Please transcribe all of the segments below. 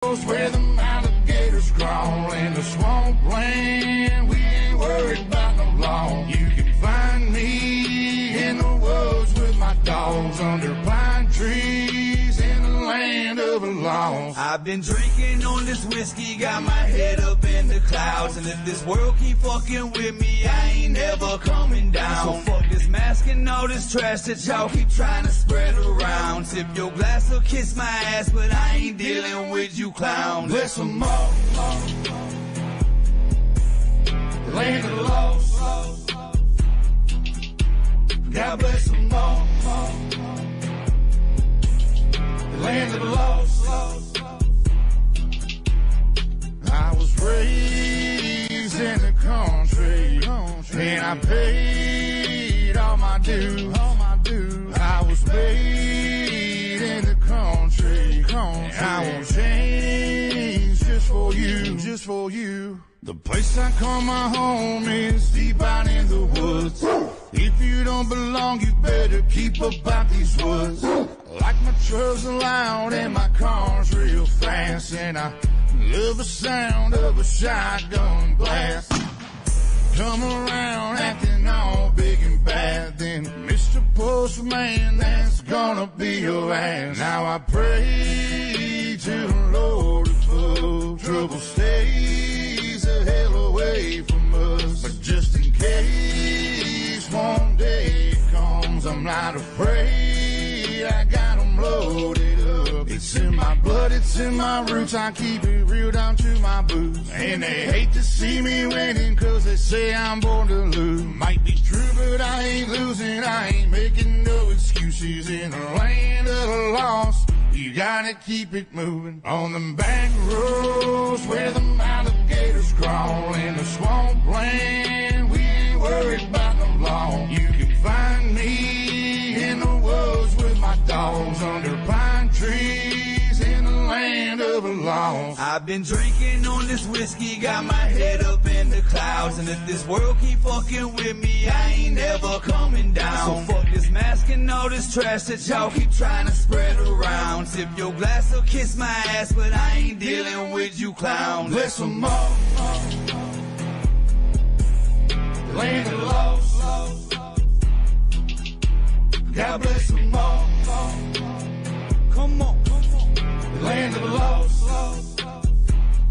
Where the alligators crawl in the swampland, we ain't worried about no law. You can find me in the woods with my dogs under pine trees in the land of the lost. I've been drinking on this whiskey, got my head up in the clouds, and if this world keep fucking with me, I ain't never coming down. So fuck this mask and all this trash that y'all keep trying to spread around. Tip your glass or kiss my ass, but I ain't dealing with you clowns. Bless them all, the land of the lost. God bless them all, the land of the lost. I was raised in the country, and I paid all my dues. I was made in the country, and I won't change just for you. The place I call my home is deep out in the woods. If you don't belong, you better keep up out these woods. Like my trucks are loud and my car's real fast, and I love the sound of a shotgun blast. Come around acting all big and bad, then Mr. Postman, that's gonna be your ass. Now I pray to the Lord above, trouble stays a hell away from us. But just in case one day it comes, I'm not afraid, I got 'em loaded up. It's in my blood, it's in my roots, I keep it real down to my boots. And they hate to see me winning, cause they say I'm born to lose. Might be true, but I ain't losing, I ain't making no excuses. In the land of the lost, you gotta keep it moving. On the back roads where the alligators crawl in the swampland, we ain't worried about no law. You can find me in the woods with my dogs under pine trees in the land of the lost. I've been drinking on this whiskey, got my head up in the clouds, and if this world keep fucking with me, I ain't never coming down. So fuck this mask and all this trash that y'all keep trying to spread around. Tip your glass or kiss my ass, but I ain't dealing with you clowns. Bless them all, the land of the lost. God bless them all, Come on. the land of the lost.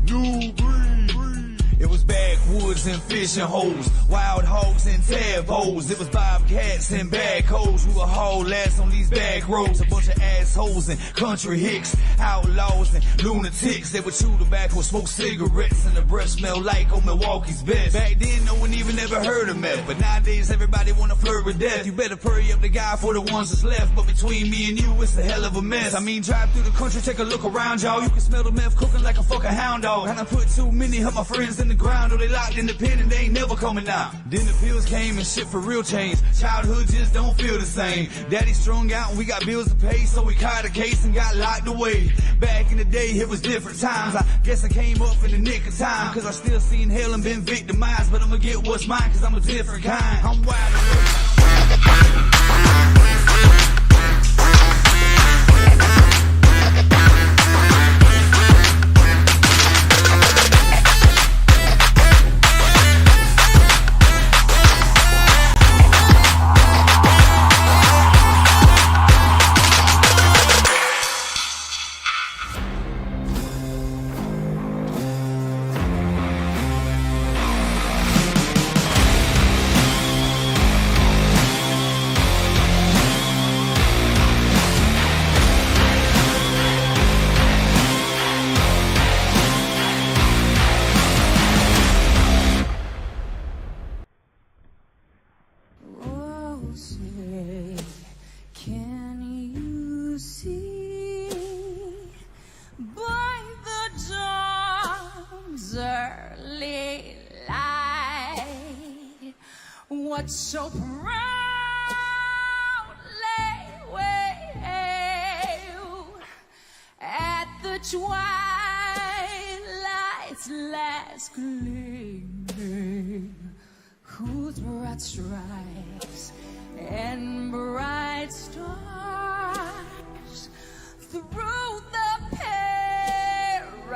New breed. It was backwoods and fishing holes, wild hogs and tadpoles. It was bobcats and backhoes. We were haul ass on these back roads. A bunch of assholes and country hicks, outlaws and lunatics. They would chew tobacco, smoke cigarettes, and the breath smelled like old Milwaukee's best. Back then, no one even ever heard of meth, but nowadays everybody wanna flirt with death. You better hurry up the guy for the ones that's left. But between me and you, it's a hell of a mess. I mean, drive through the country, take a look around, y'all. You can smell the meth cooking like a fucking hound dog. And I put too many of my friends in the ground, or they locked in the pen and they ain't never coming out. Then the pills came and shit for real changed. Childhood just don't feel the same. Daddy strung out and we got bills to pay, so we caught a case and got locked away. Back in the day, it was different times. I guess I came up in the nick of time, cause I still seen hell and been victimized. But I'ma get what's mine, cause I'm a different kind. I'm wild awake. Can you see by the dawn's early light what so proudly waved at the twilight's last gleaming, whose broad stripes and bright stars through the perilous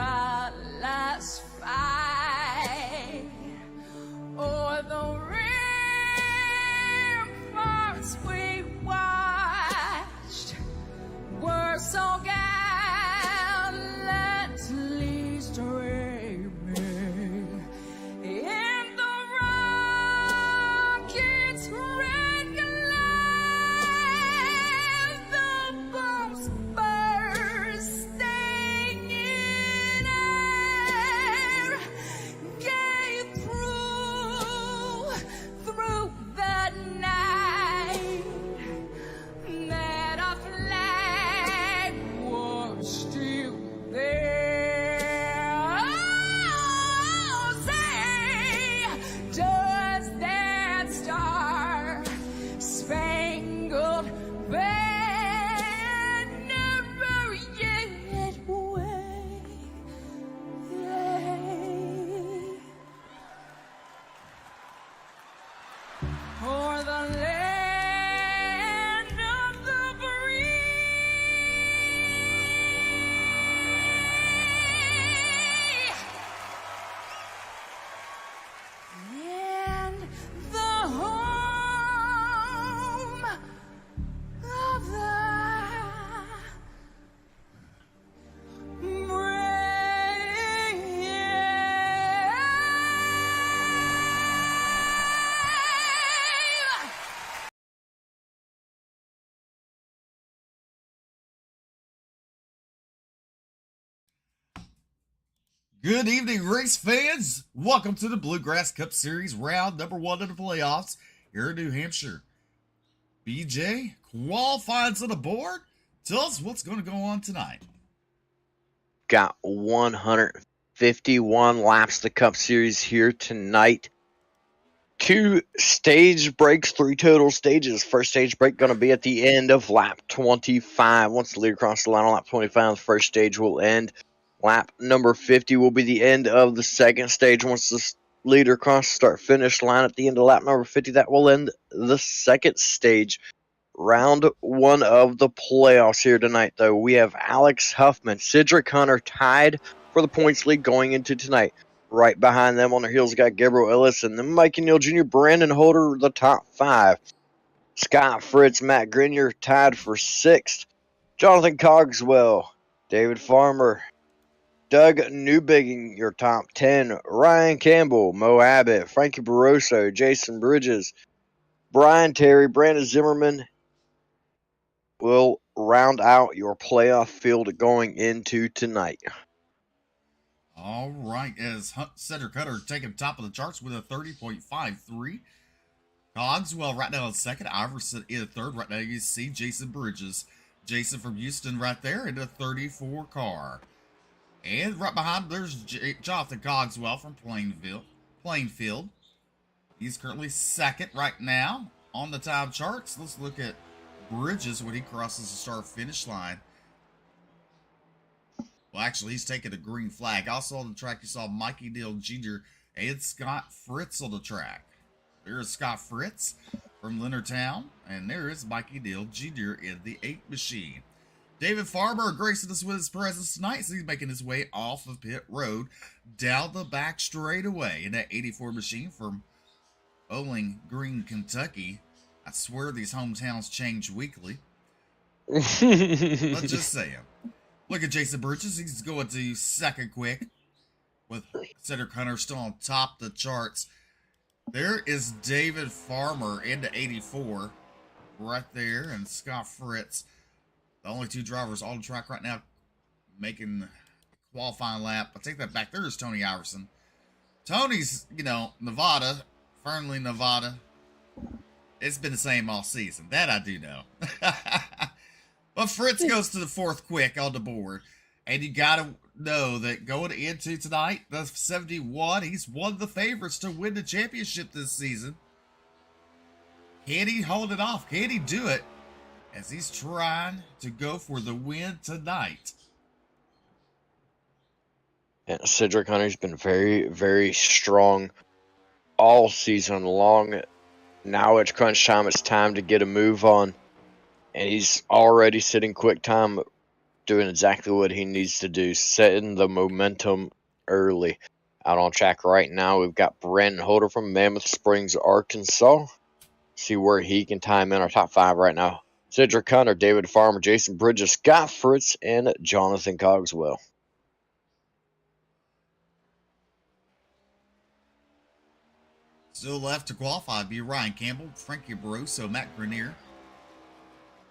Good evening, race fans. Welcome to the Bluegrass Cup Series, round number 1 of the playoffs here in New Hampshire. BJ, qualifies on the board. Tell us what's going to go on tonight. Got 151 laps of the Cup Series here tonight. 2 stage breaks, 3 total stages. First stage break going to be at the end of lap 25. Once the leader crosses the line on lap 25, the first stage will end. Lap number 50 will be the end of the second stage. Once the leader crosses start-finish line at the end of lap number 50, that will end the second stage. Round 1 of the playoffs here tonight, though. We have Alex Huffman, Cedric Hunter tied for the points lead going into tonight. Right behind them on their heels, got Gabriel Ellis and then Mikey Neal Jr., Brandon Holder, the top 5. Scott Fritz, Matt Grenier tied for 6th. Jonathan Cogswell, David Farmer, Doug Newbigging, your top 10. Ryan Campbell, Mo Abbott, Frankie Barroso, Jason Bridges, Brian Terry, Brandon Zimmerman will round out your playoff field going into tonight. All right, as Cedric Hunter taking top of the charts with a 30.53. Cogswell right now in second. Iverson in third. Right now you see Jason Bridges. Jason from Houston right there in the 34 car. And right behind there's Jonathan Cogswell from Plainfield. He's currently second right now on the time charts. Let's look at Bridges when he crosses the start-finish line. Well, actually, he's taking a green flag. Also on the track, you saw Mikey Neal Jr. and Scott Fritz on the track. There is Scott Fritz from Leonardtown, and there is Mikey Neal Jr. in the 8 machine. David Farmer gracing us with his presence tonight, so he's making his way off of pit road down the back straightaway in that 84 machine from Bowling Green, Kentucky. I swear these hometowns change weekly. Let's just say him. Look at Jason Bridges. He's going to second quick with Cedric Hunter still on top of the charts. There is David Farmer into 84 right there, and Scott Fritz. The only 2 drivers on the track right now making the qualifying lap. I take that back. There's Tony Iverson. Tony's, Nevada, Fernley, Nevada. It's been the same all season. That I do know. But Fritz goes to the 4th quick on the board. And you got to know that going into tonight, the 71, he's one of the favorites to win the championship this season. Can he hold it off? Can he do it? As he's trying to go for the win tonight. And Cedric Hunter's been very, very strong all season long. Now it's crunch time. It's time to get a move on. And he's already sitting quick time, doing exactly what he needs to do, setting the momentum early. Out on track right now, we've got Brandon Holder from Mammoth Springs, Arkansas. See where he can time in our top 5 right now. Cedric Hunter, David Farmer, Jason Bridges, Scott Fritz, and Jonathan Cogswell. Still left to qualify be Ryan Campbell, Frankie Barroso, Matt Grenier,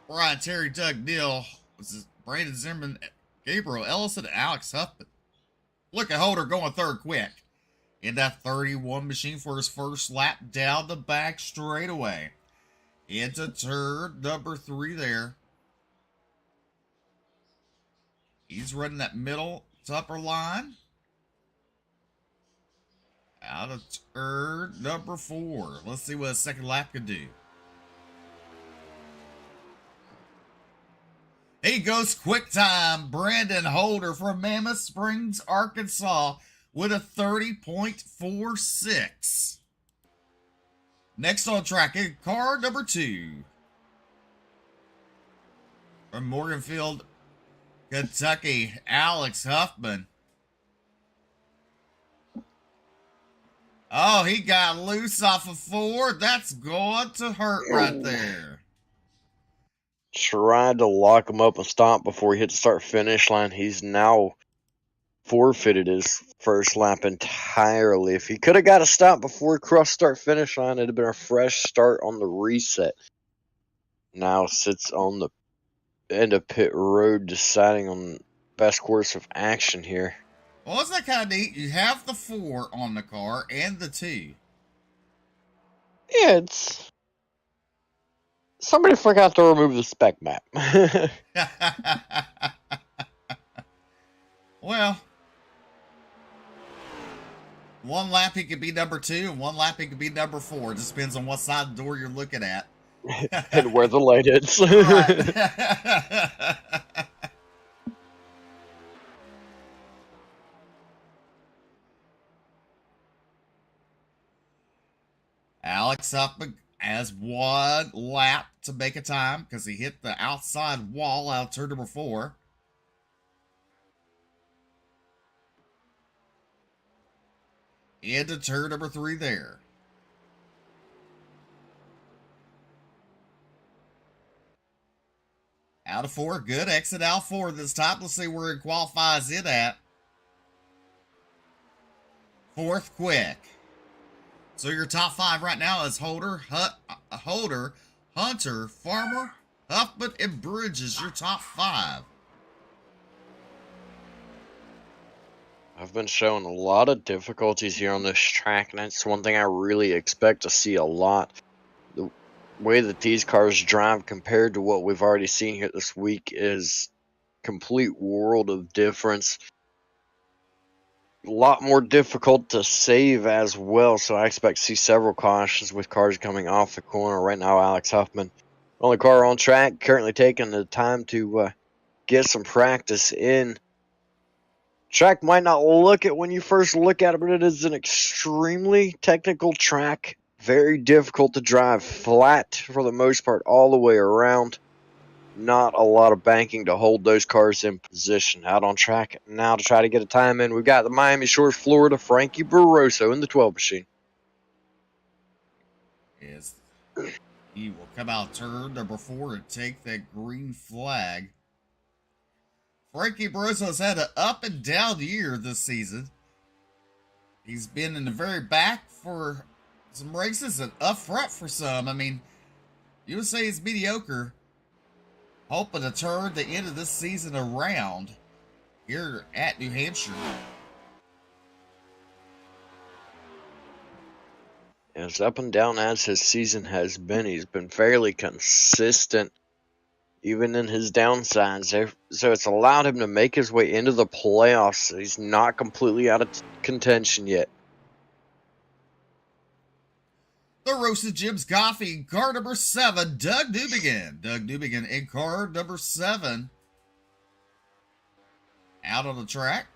Brian Terry, Doug Neal, Brandon Zimmerman, Gabriel Ellison, and Alex Huffman. Look at Holder going 3rd quick in that 31 machine for his first lap down the back straightaway. Into turn number 3 there. He's running that middle to upper line. Out of turn number 4. Let's see what a second lap can do. He goes quick time. Brandon Holder from Mammoth Springs, Arkansas with a 30.46. Next on track, in car number 2. From Morganfield, Kentucky, Alex Huffman. Oh, he got loose off of 4. That's going to hurt right there. Tried to lock him up and stop before he hit the start-finish line. He's now forfeited his first lap entirely. If he could have got a stop before he crossed start-finish line, it'd have been a fresh start on the reset. Now sits on the end of pit road deciding on best course of action here. Well, isn't that kind of neat? You have the 4 on the car and the 2. Yeah, it's somebody forgot to remove the spec map. Well, one lap he could be number 2, and one lap he could be number 4. It just depends on what side of the door you're looking at. And where the light is. Right. Alex Huffman has 1 lap to make a time because he hit the outside wall out of turn number 4. Into turn number 3 there. Out of 4, good exit out 4 this time. Let's see where he qualifies it at. 4th quick. So your top 5 right now is Hunter, Farmer, Huffman, and Bridges. Your top 5. I've been showing a lot of difficulties here on this track, and that's one thing I really expect to see a lot. The way that these cars drive compared to what we've already seen here this week is complete world of difference. A lot more difficult to save as well, so I expect to see several cautions with cars coming off the corner. Right now, Alex Huffman, only car on track, currently taking the time to get some practice in. Track might not look it when you first look at it, but it is an extremely technical track. Very difficult to drive, flat for the most part all the way around. Not a lot of banking to hold those cars in position. Out on track now to try to get a time in. We've got the Miami Shores, Florida, Frankie Barroso in the 12 machine. Is he will come out turn number 4 and take that green flag. Frankie Barroso's had an up and down year this season. He's been in the very back for some races and up front for some. I mean, you would say he's mediocre. Hoping to turn the end of this season around here at New Hampshire. As up and down as his season has been, he's been fairly consistent, even in his downsides. So it's allowed him to make his way into the playoffs. He's not completely out of contention yet. The Roasted Jim's Coffee, car number 7, Doug Newbegin. Doug Newbegin in car number 7. Out on the track.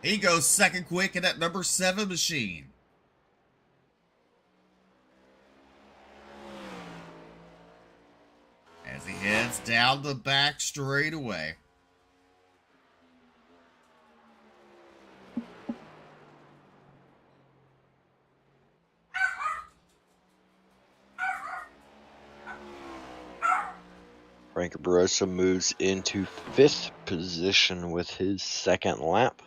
He goes second quick in that number 7 machine. As he heads down the back straightaway. Frankie Barroso moves into 5th position with his 2nd lap.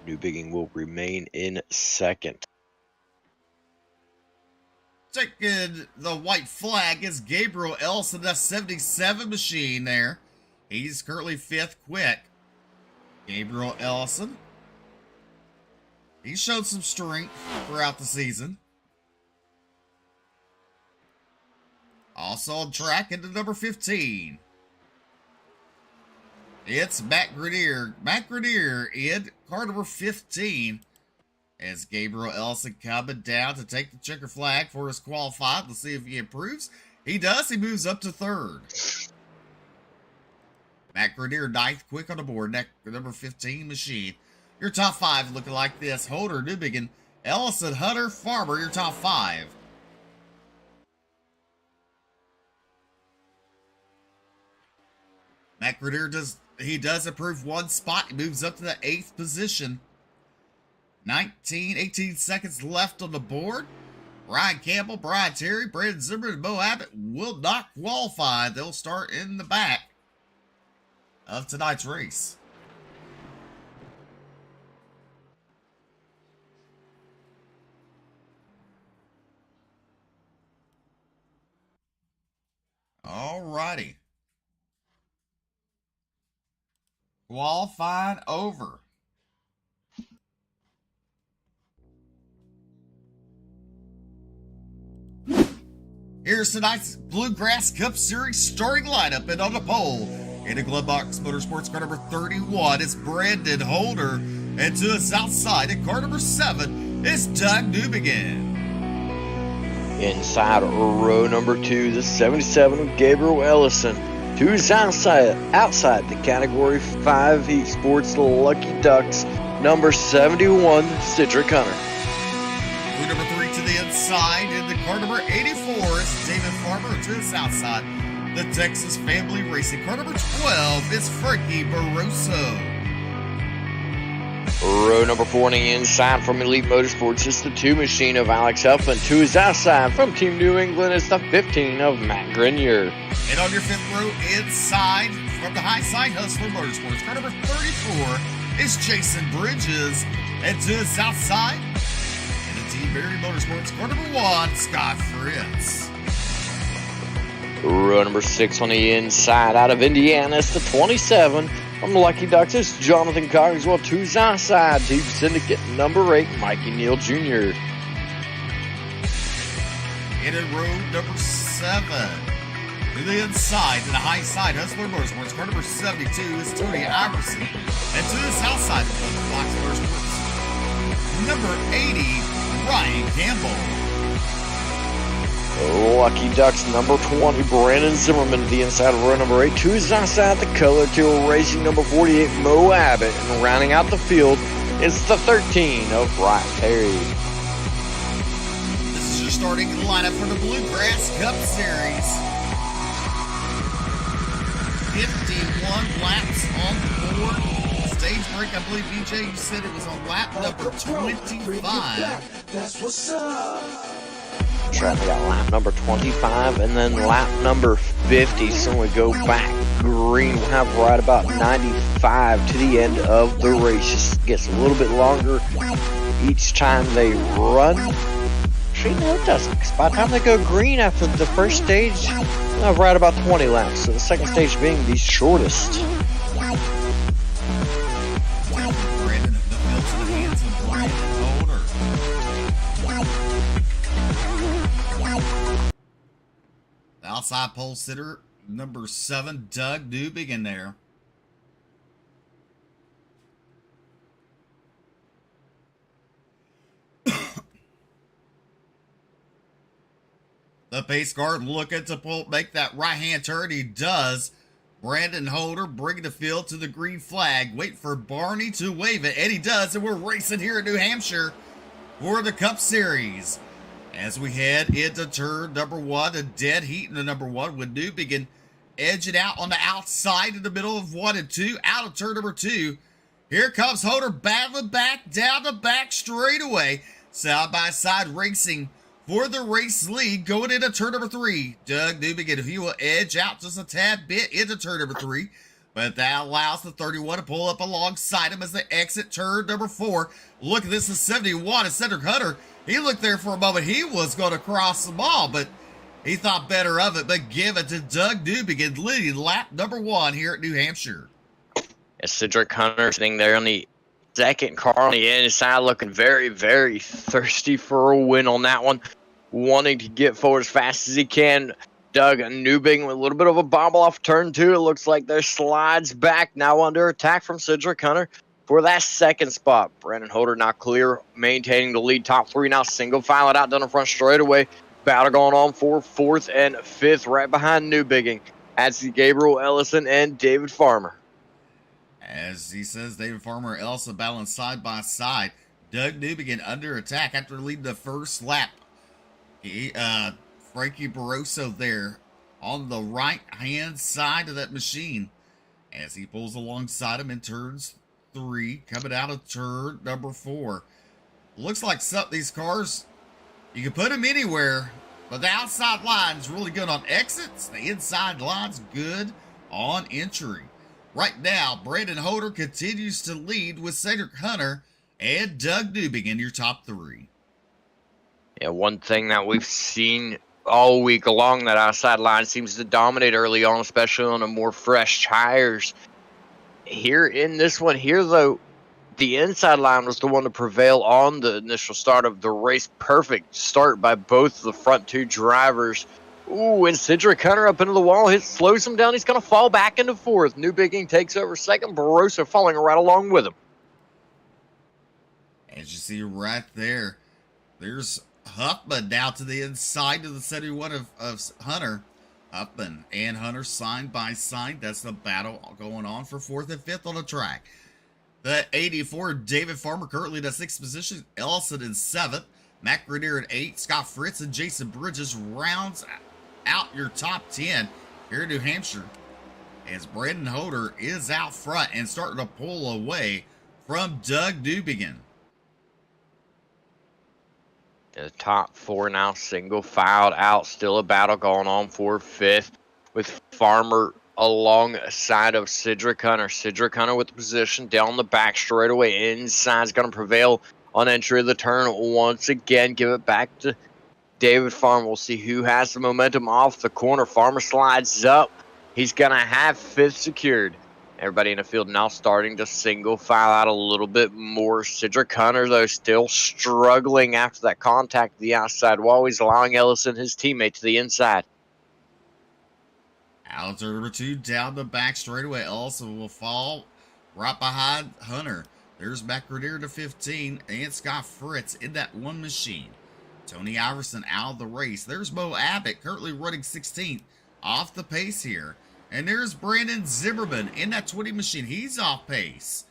Newbegin will remain in 2nd. Taking the white flag is Gabriel Ellison, that 77 machine there. He's currently 5th quick. Gabriel Ellison. He showed some strength throughout the season. Also on track into number 15. It's Matt Grenier. Matt Grenier in car number 15. As Gabriel Ellison coming down to take the checker flag for his qualified. Let's see if he improves. He does. He moves up to 3rd. Matt Grenier 9th quick on the board. Number 15 machine. Your top 5 looking like this. Holder, Newbegin, Ellison, Hunter, Farmer. Your top 5. Matt Grenier does improve 1 spot. He moves up to the 8th position. 18 seconds left on the board. Ryan Campbell, Brian Terry, Brandon Zimmerman, and Bo Abbott will not qualify. They'll start in the back of tonight's race. All righty. Qualifying over. Here's tonight's Bluegrass Cup Series starting lineup, and on the pole, in the glove box Motorsports car number 31, it's Brandon Holder, and to his outside in car number 7 is Doug Newbegin. Inside row number 2, the 77 of Gabriel Ellison. To his outside the Category 5 Heat Sports Lucky Ducks, number 71, Cedric Hunter. Row number 3 to the inside, in the car number 84 is David Farmer. To his outside, the Texas Family Racing car number 12 is Frankie Barroso. Row number 4 on the inside from Elite Motorsports is the 2 machine of Alex Huffman. To his outside from Team New England is the 15 of Matt Grenier. And on your 5th row inside from the high side, Hustler Motorsports car number 34 is Jason Bridges. And to his outside, in the Team Barry Motorsports car number 1, Scott Fritz. Row number 6 on the inside out of Indiana is the 27 from the Lucky Ducks is Jonathan Cogswell. To his outside, Team Syndicate number 8, Mikey Neal Jr. In row number 7, to the inside, to the high side, Hustler Motorsports car number 72 is Tony Iverson. And to his outside, Fox Motorsports number 80, Ryan Campbell. Lucky Ducks number 20, Brandon Zimmerman, the inside of row number 8. To his outside, the Color Teal Racing number 48, Mo Abbott. And rounding out the field is the 13 of Brian Perry. This is your starting lineup for the Bluegrass Cup Series. 51 laps on the board. Stage break, I believe, BJ, you said it was on lap number 25. That's what's up. Traffic got lap number 25 and then lap number 50. So we go back green. We'll have right about 95 to the end of the race. Just gets a little bit longer each time they run. Actually, no, it doesn't. 'Cause by the time they go green after the first stage, we'll have right about 20 laps. So the second stage being the shortest. Brandon, the field's in the hands of Brandon Holder. The outside pole sitter, number 7, Doug Newbegin there. The pace car looking to make that right-hand turn. He does. Brandon Holder bringing the field to the green flag. Wait for Barney to wave it, and he does. And we're racing here in New Hampshire for the Cup Series. As we head into turn number 1, a dead heat in the number 1 with Newbegin edging out on the outside in the middle of 1 and 2. Out of turn number 2. Here comes Holder battling back down the back straightaway. Side by side racing for the race lead going into turn number 3. Doug Newbegin, he will edge out just a tad bit into turn number 3. But that allows the 31 to pull up alongside him as they exit turn number 4. Look at this, is 71 and Cedric Hunter. He looked there for a moment. He was going to cross them all, but he thought better of it. But give it to Doug Newbegin, leading lap number 1 here at New Hampshire. As Cedric Hunter sitting there on the second car on the inside, looking very, very thirsty for a win on that one. Wanting to get forward as fast as he can. Doug Newbegin with a little bit of a bobble off turn 2. It looks like there slides back, now under attack from Cedric Hunter for that second spot. Brandon Holder now clear, maintaining the lead. Top 3 now single file it out down the front straightaway. Battle going on for 4th and 5th right behind Newbegin. That's Gabriel Ellison and David Farmer. As he says, David Farmer and Ellison battling side by side. Doug Newbegin under attack after leading the first lap. Frankie Barroso there on the right-hand side of that machine as he pulls alongside him in turns 3, coming out of turn number 4. Looks like some of these cars, you can put them anywhere, but the outside line's really good on exits. The inside line's good on entry. Right now, Brandon Holder continues to lead with Cedric Hunter and Doug Newbegin, your top 3. Yeah, one thing that we've seen all week along, that outside line seems to dominate early on, especially on the more fresh tires. here in this one here, though, the inside line was the one to prevail on the initial start of the race. Perfect start by both the front two drivers. Ooh, and Cedric Hunter up into the wall. It slows him down. He's going to fall back into fourth. New Bigging takes over second. Barroso falling right along with him. As you see right there, there's Huffman down to the inside of the 71 of Hunter. Huffman and Hunter side by side. That's the battle going on for fourth and fifth on the track. The 84, David Farmer, currently in the sixth position. Ellison in seventh. Matt Grenier at 8. Scott Fritz and Jason Bridges rounds out your top 10 here in New Hampshire. As Brandon Holder is out front and starting to pull away from Doug Newbegin. The top four now single filed out. Still a battle going on for fifth with Farmer alongside of Cedric Hunter. Cedric Hunter with the position down the back straightaway. Inside is going to prevail on entry of the turn once again. Give it back to David Farmer. We'll see who has the momentum off the corner. Farmer slides up. He's going to have fifth secured. Everybody in the field now starting to single file out a little bit more. Cedric Hunter, though, still struggling after that contact to the outside wall. He's allowing Ellison, his teammate, to the inside. Out to number 2 down the back straightaway. Ellison will fall right behind Hunter. There's Matt Grenier to 15 and Scott Fritz in that one machine. Tony Iverson out of the race. There's Mo Abbott currently running 16th off the pace here. And there's Brandon Zimmerman in that 20 machine. He's off pace.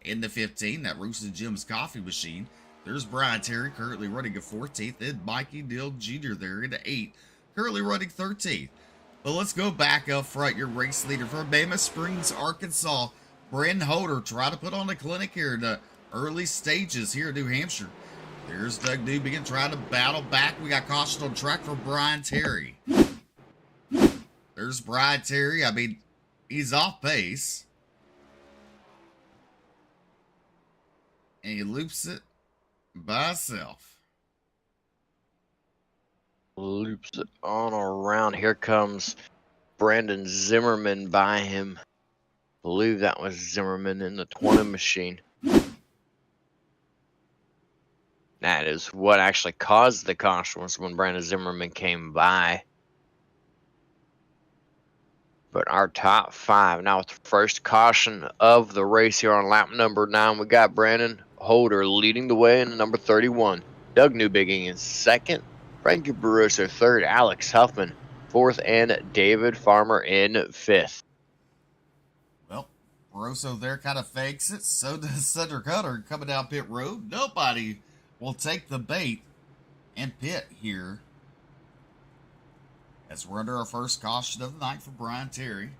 In the 15, that Roosted Jim's coffee machine. There's Brian Terry currently running a 14th. And Mikey Dill Jr. there in the 8, currently running 13th. But let's go back up front. Your race leader from Mammoth Springs, Arkansas, Brandon Holder, try to put on a clinic here in the early stages here in New Hampshire. There's Doug Newbegin trying to battle back. We got caution on track for Brian Terry. There's Brian Terry. I mean, he's off pace. And he loops it by himself. Loops it on around. Here comes Brandon Zimmerman by him. I believe that was Zimmerman in the 20 machine. That is what actually caused the caution, was when Brandon Zimmerman came by. But our top 5 now with the first caution of the race here on lap number 9. We got Brandon Holder leading the way in number 31. Doug Newbegin in second. Frankie Barroso third. Alex Huffman fourth. And David Farmer in fifth. Well, Barroso there kind of fakes it. So does Cedric Hunter coming down pit road. Nobody will take the bait and pit here. As we're under our first caution of the night for Brian Terry.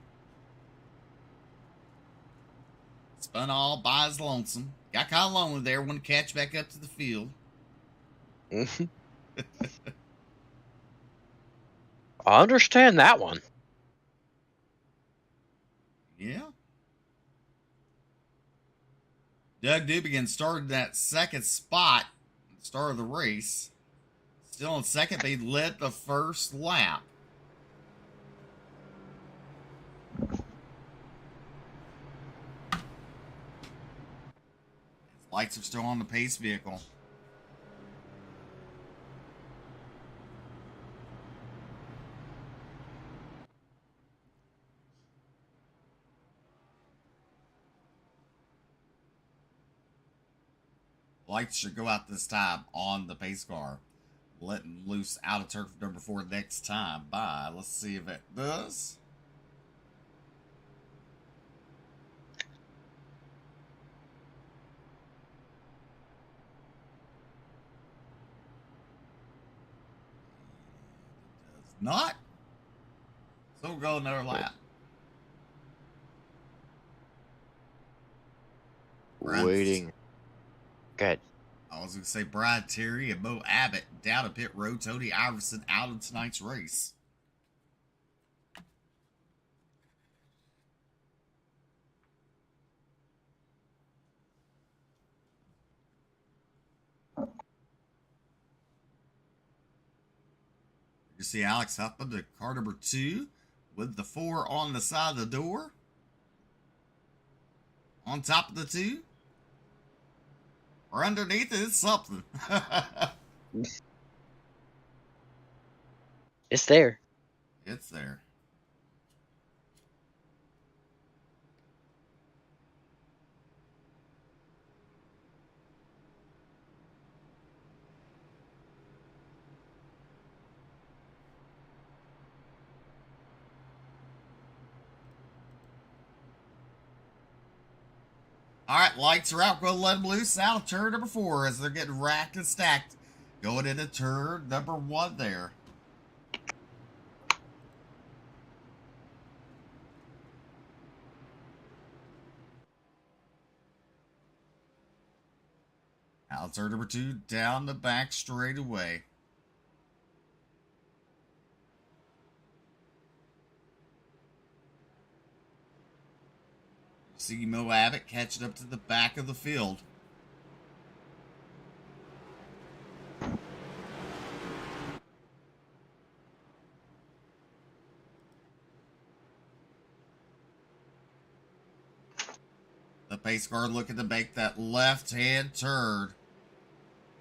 Spun all by his lonesome. Got kind of lonely there. Wanted to catch back up to the field. I understand that one. Yeah. Doug Newbegin started that second spot at the start of the race. Still in second. They led the first lap. Lights are still on the pace vehicle. Lights should go out this time on the pace car. Letting loose out of turf number 4 next time. Bye. Let's see if it does. Not. So we'll go another lap. Waiting. Good. I was going to say Brian Terry and Mo Abbott down to pit road. Tony Iverson out of tonight's race. You see Alex Huffman to car number 2 with the 4 on the side of the door. On top of the 2? Or underneath it? It's something. It's there. It's there. All right, lights are out. Go let them loose out of turn number 4 as they're getting racked and stacked. Going into turn number 1 there. Out turn number 2, down the back straight away. See Mo Abbott catching up to the back of the field. The pace car looking to make that left-hand turn.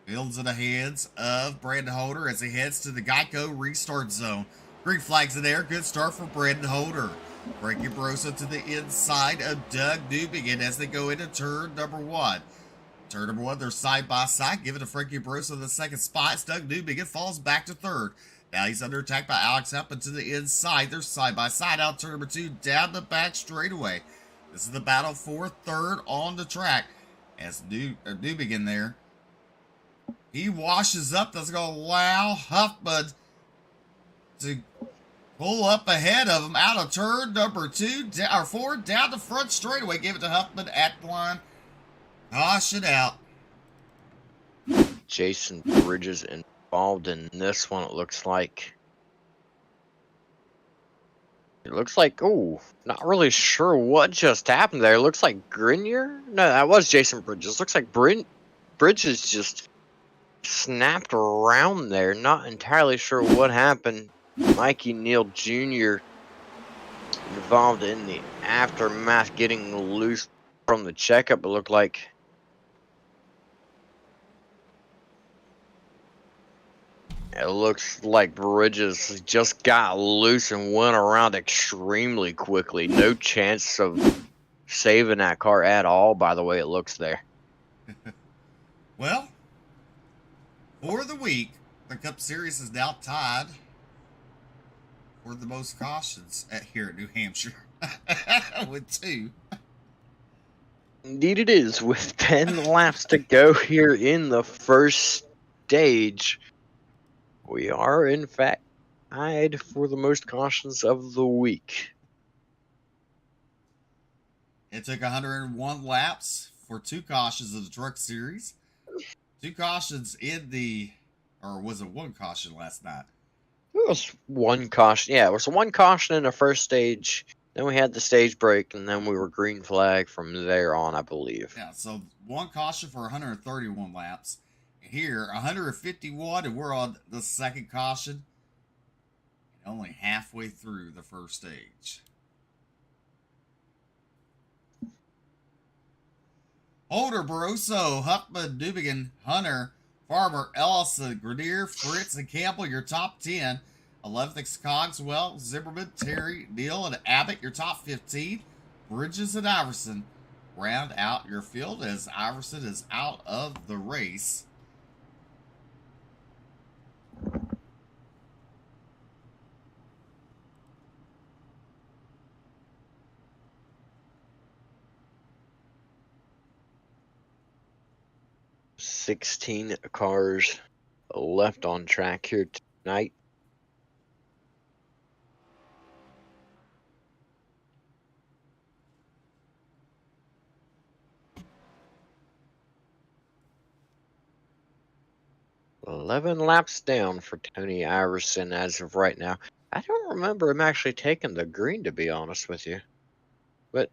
Fields in the hands of Brandon Holder as he heads to the Geico restart zone. Green flags in there. Good start for Brandon Holder. Frankie Barossa to the inside of Doug Newbegin as they go into turn number 1. Turn number 1, they're side by side, giving to Frankie Barossa the second spot. As Doug Newbegin falls back to third. Now he's under attack by Alex Huffman to the inside. They're side by side. Out turn number 2, down the back straightaway. This is the battle for third on the track. As Newbegin there, he washes up. That's going to allow Huffman to pull up ahead of him out of turn number 4 down the front straightaway. Give it to Huffman at the line. Caution out. Jason Bridges involved in this one, it looks like. Oh, not really sure what just happened there. It looks like Grenier? No, that was Jason Bridges. Looks like Bridges just snapped around there. Not entirely sure what happened. Mikey Neal Jr. involved in the aftermath, getting loose from the checkup, it looked like. It looks like Bridges just got loose and went around extremely quickly. No chance of saving that car at all, by the way it looks there. Well, for the week, the Cup Series is now tied for the most cautions here at New Hampshire with 2. Indeed it is, with 10 laps to go here in the first stage. We are, in fact, tied for the most cautions of the week. It took 101 laps for 2 cautions of the Truck Series. 2 cautions or was it 1 caution last night? It was 1 caution. Yeah, it was 1 caution in the first stage. Then we had the stage break, and then we were green flag from there on, I believe. Yeah, so 1 caution for 131 laps. Here, 151, and we're on the second caution. Only halfway through the first stage. Holder, Barossa, Huffman, Newbegin, Hunter, Farmer, Ellison, Grenier, Fritz, and Campbell, your top 10. 11th is Cogswell, Zimmerman, Terry, Neal, and Abbott, your top 15. Bridges and Iverson round out your field as Iverson is out of the race. $16 cars left on track here tonight. $11 laps down for Tony Iverson as of right now. I don't remember him actually taking the green, to be honest with you. But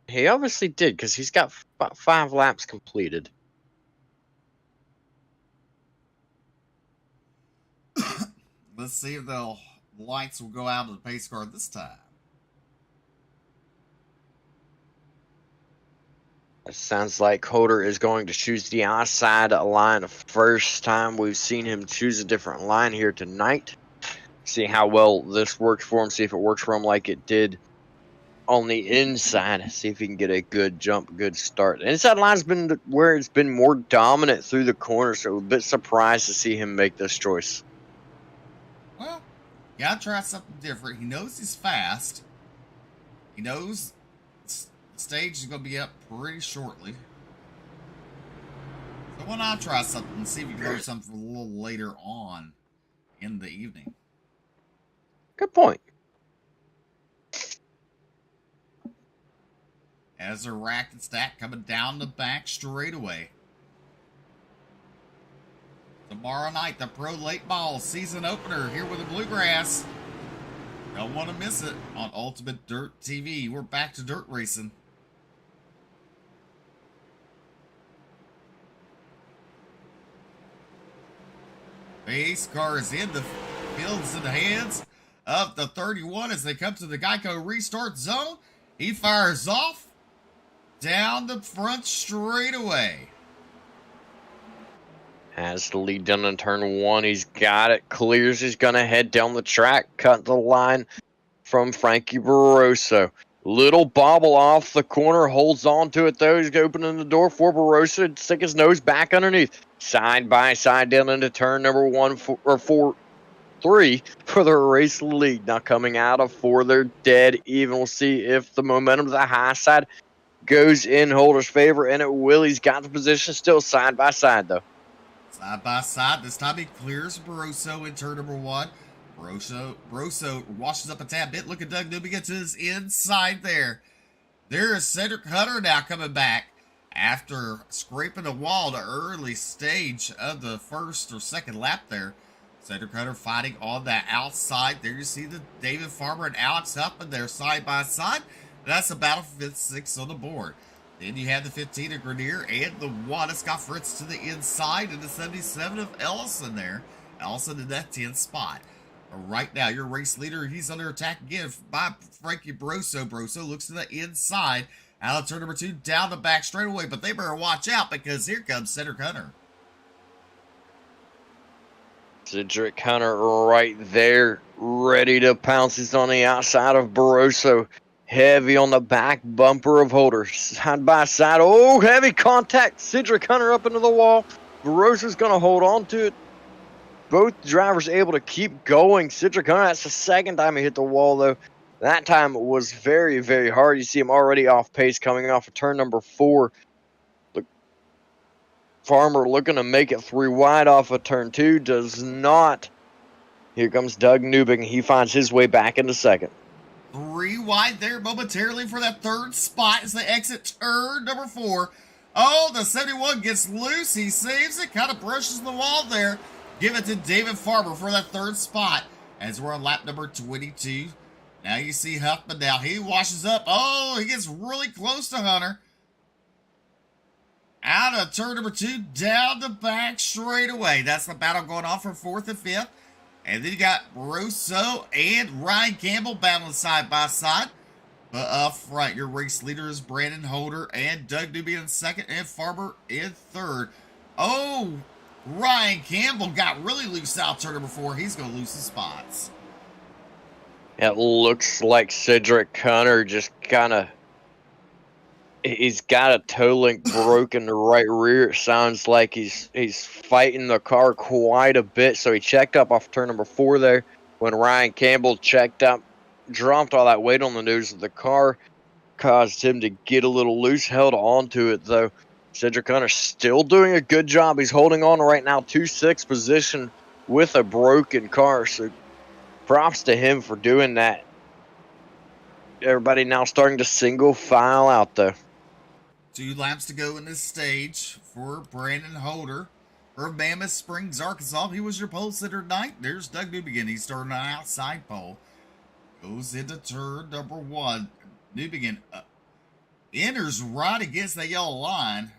he obviously did, because he's got about 5 laps completed. Let's see if the lights will go out of the pace car this time. It sounds like Holder is going to choose the outside line. First time we've seen him choose a different line here tonight. See how well this works for him. See if it works for him like it did on the inside. See if he can get a good jump, good start. The inside line's been where it's been more dominant through the corner, so a bit surprised to see him make this choice. Well, gotta try something different. He knows he's fast. He knows the stage is going to be up pretty shortly. So why not try something and see if you can do something a little later on in the evening. Good point. As they're racked and stacked coming down the back straightaway. Tomorrow night, the Pro Late Ball season opener here with the Bluegrass. Don't want to miss it on Ultimate Dirt TV. We're back to dirt racing. Pace car is in the fields in the hands of the 31 as they come to the Geico restart zone. He fires off down the front straightaway. Has the lead down in turn one. He's got it. Clears. He's going to head down the track. Cut the line from Frankie Barroso. Little bobble off the corner. Holds on to it, though. He's opening the door for Barroso to stick his nose back underneath. Side by side down into turn number 3 for the race lead. Now coming out of 4, they're dead even. We'll see if the momentum to the high side goes in Holder's favor, and it will. He's got the position still side by side, though. Side by side. This time he clears Barroso in turn number 1. Barroso washes up a tad bit. Look at Doug Newby get to his inside there. There is Cedric Hunter now coming back after scraping the wall the early stage of the first or second lap there. Cedric Hunter fighting on that outside. There you see the David Farmer and Alex Huffman there side by side. That's a battle for 5th, 6th on the board. Then you have the 15 of Grenier and the 1 of Scott Fritz to the inside and the 77 of Ellison there. Ellison in that 10th spot. Right now, your race leader, he's under attack again by Frankie Barroso. Barroso looks to the inside. Out of turn number 2, down the back straightaway. But they better watch out because here comes Cedric Hunter. Cedric Hunter right there, ready to pounce. He's on the outside of Barroso. Heavy on the back bumper of Holder. Side by side. Oh, heavy contact. Cedric Hunter up into the wall. Barroso's going to hold on to it. Both drivers able to keep going. Cedric Hunter, that's the second time he hit the wall, though. That time was very, very hard. You see him already off pace coming off of turn number 4. Look, Farmer looking to make it 3 wide off of turn 2. Does not. Here comes Doug Newbing. He finds his way back into second. 3 wide there momentarily for that 3rd spot as they exit turn number 4. Oh, the 71 gets loose. He saves it. Kind of brushes the wall there. Give it to David Farmer for that 3rd spot as we're on lap number 22. Now you see Huffman now. He washes up. Oh, he gets really close to Hunter. Out of turn number 2, down the back straightaway. That's the battle going on for 4th and 5th. And then you got Barroso and Ryan Campbell battling side by side. But up front, your race leader is Brandon Holder and Doug Newby in 2nd and Farmer in 3rd. Oh, Ryan Campbell got really loose out turn number 4. He's going to lose his spots. It looks like Cedric Hunter just kind of... He's got a toe link broken the right rear. It sounds like he's fighting the car quite a bit. So he checked up off turn number 4 there. When Ryan Campbell checked up, dropped all that weight on the nose of the car, caused him to get a little loose, held on to it though. Cedric Hunter still doing a good job. He's holding on right now to 6th position with a broken car. So props to him for doing that. Everybody now starting to single file out though. 2 laps to go in this stage for Brandon Holder from Mammoth Springs, Arkansas. He was your pole sitter tonight. There's Doug Newbegin. He's starting on outside pole. Goes into turn number 1. Newbegin enters right against the yellow line.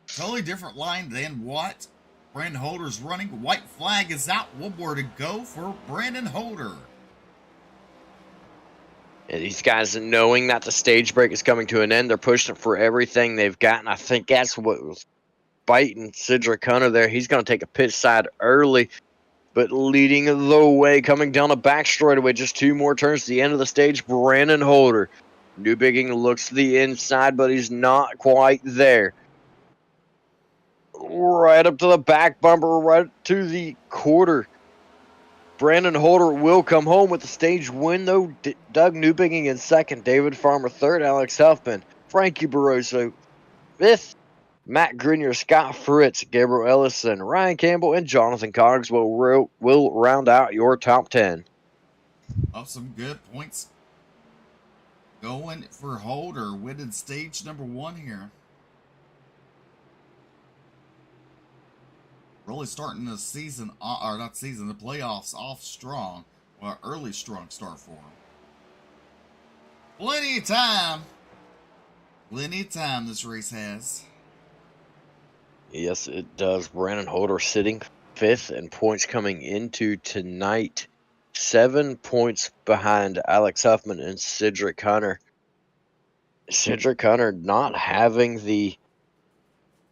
Totally different line than what Brandon Holder's running. White flag is out. 1 more to go for Brandon Holder. And these guys, knowing that the stage break is coming to an end, they're pushing for everything they've got. And I think that's what was biting Cedric Hunter there. He's going to take a pit side early, but leading the way, coming down the back straightaway, just 2 more turns to the end of the stage, Brandon Holder. Newbigging looks to the inside, but he's not quite there. Right up to the back bumper, right to the quarter. Brandon Holder will come home with the stage win, though. Doug Newbigging in second, David Farmer third, Alex Huffman, Frankie Barroso fifth, Matt Grenier, Scott Fritz, Gabriel Ellison, Ryan Campbell, and Jonathan Cogs will round out your top 10. Up some good points going for Holder, winning stage number 1 here. Really starting the season, or not season, the playoffs off strong. Well, early strong start for him. Plenty of time. Plenty of time this race has. Yes, it does. Brandon Holder sitting 5th and points coming into tonight. 7 points behind Alex Huffman and Cedric Hunter. Cedric Hunter not having the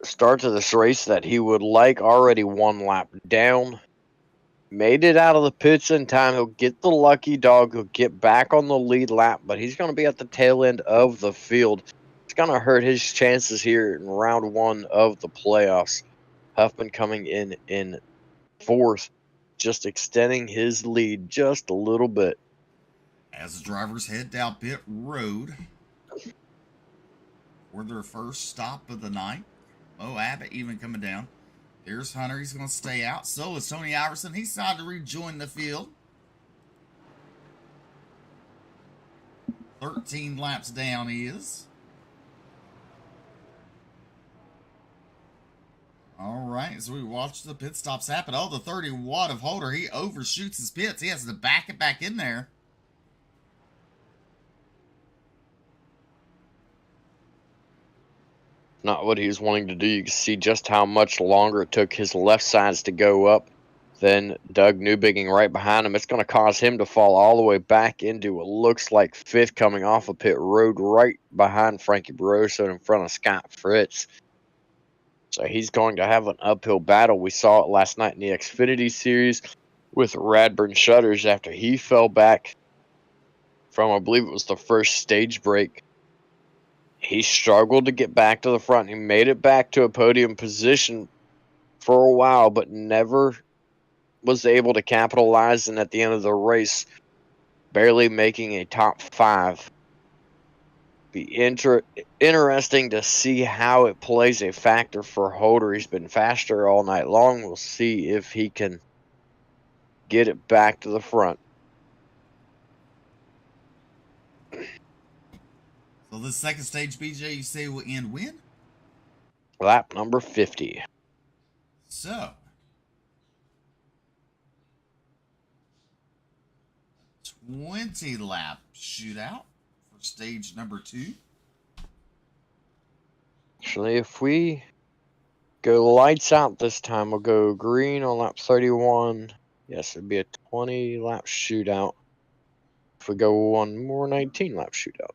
start to this race that he would like, already 1 lap down. Made it out of the pits in time. He'll get the lucky dog. He'll get back on the lead lap, but he's going to be at the tail end of the field. It's going to hurt his chances here in round 1 of the playoffs. Huffman coming in 4th, just extending his lead just a little bit. As the drivers head down pit road for their first stop of the night. Mo Abbott even coming down. Here's Hunter. He's going to stay out. So is Tony Iverson. He's decided to rejoin the field. 13 laps down he is. All right, as we watch the pit stops happen. Oh, the 30 watt of Holder. He overshoots his pits. He has to back it back in there. Not what he was wanting to do. You can see just how much longer it took his left sides to go up than Doug Newbigging right behind him. It's going to cause him to fall all the way back into what looks like 5th, coming off of pit road right behind Frankie Barroso in front of Scott Fritz. So he's going to have an uphill battle. We saw it last night in the Xfinity Series with Radburn Shutters after he fell back from, I believe it was the first stage break. He struggled to get back to the front. He made it back to a podium position for a while, but never was able to capitalize. And at the end of the race, barely making a top 5. Be interesting to see how it plays a factor for Holder. He's been faster all night long. We'll see if he can get it back to the front. So this second stage, BJ, you say will end when? Lap number 50. So, 20 lap shootout for stage number 2. Actually, if we go lights out this time, we'll go green on lap 31. Yes, it'd be a 20 lap shootout. If we go one more 19 lap shootout.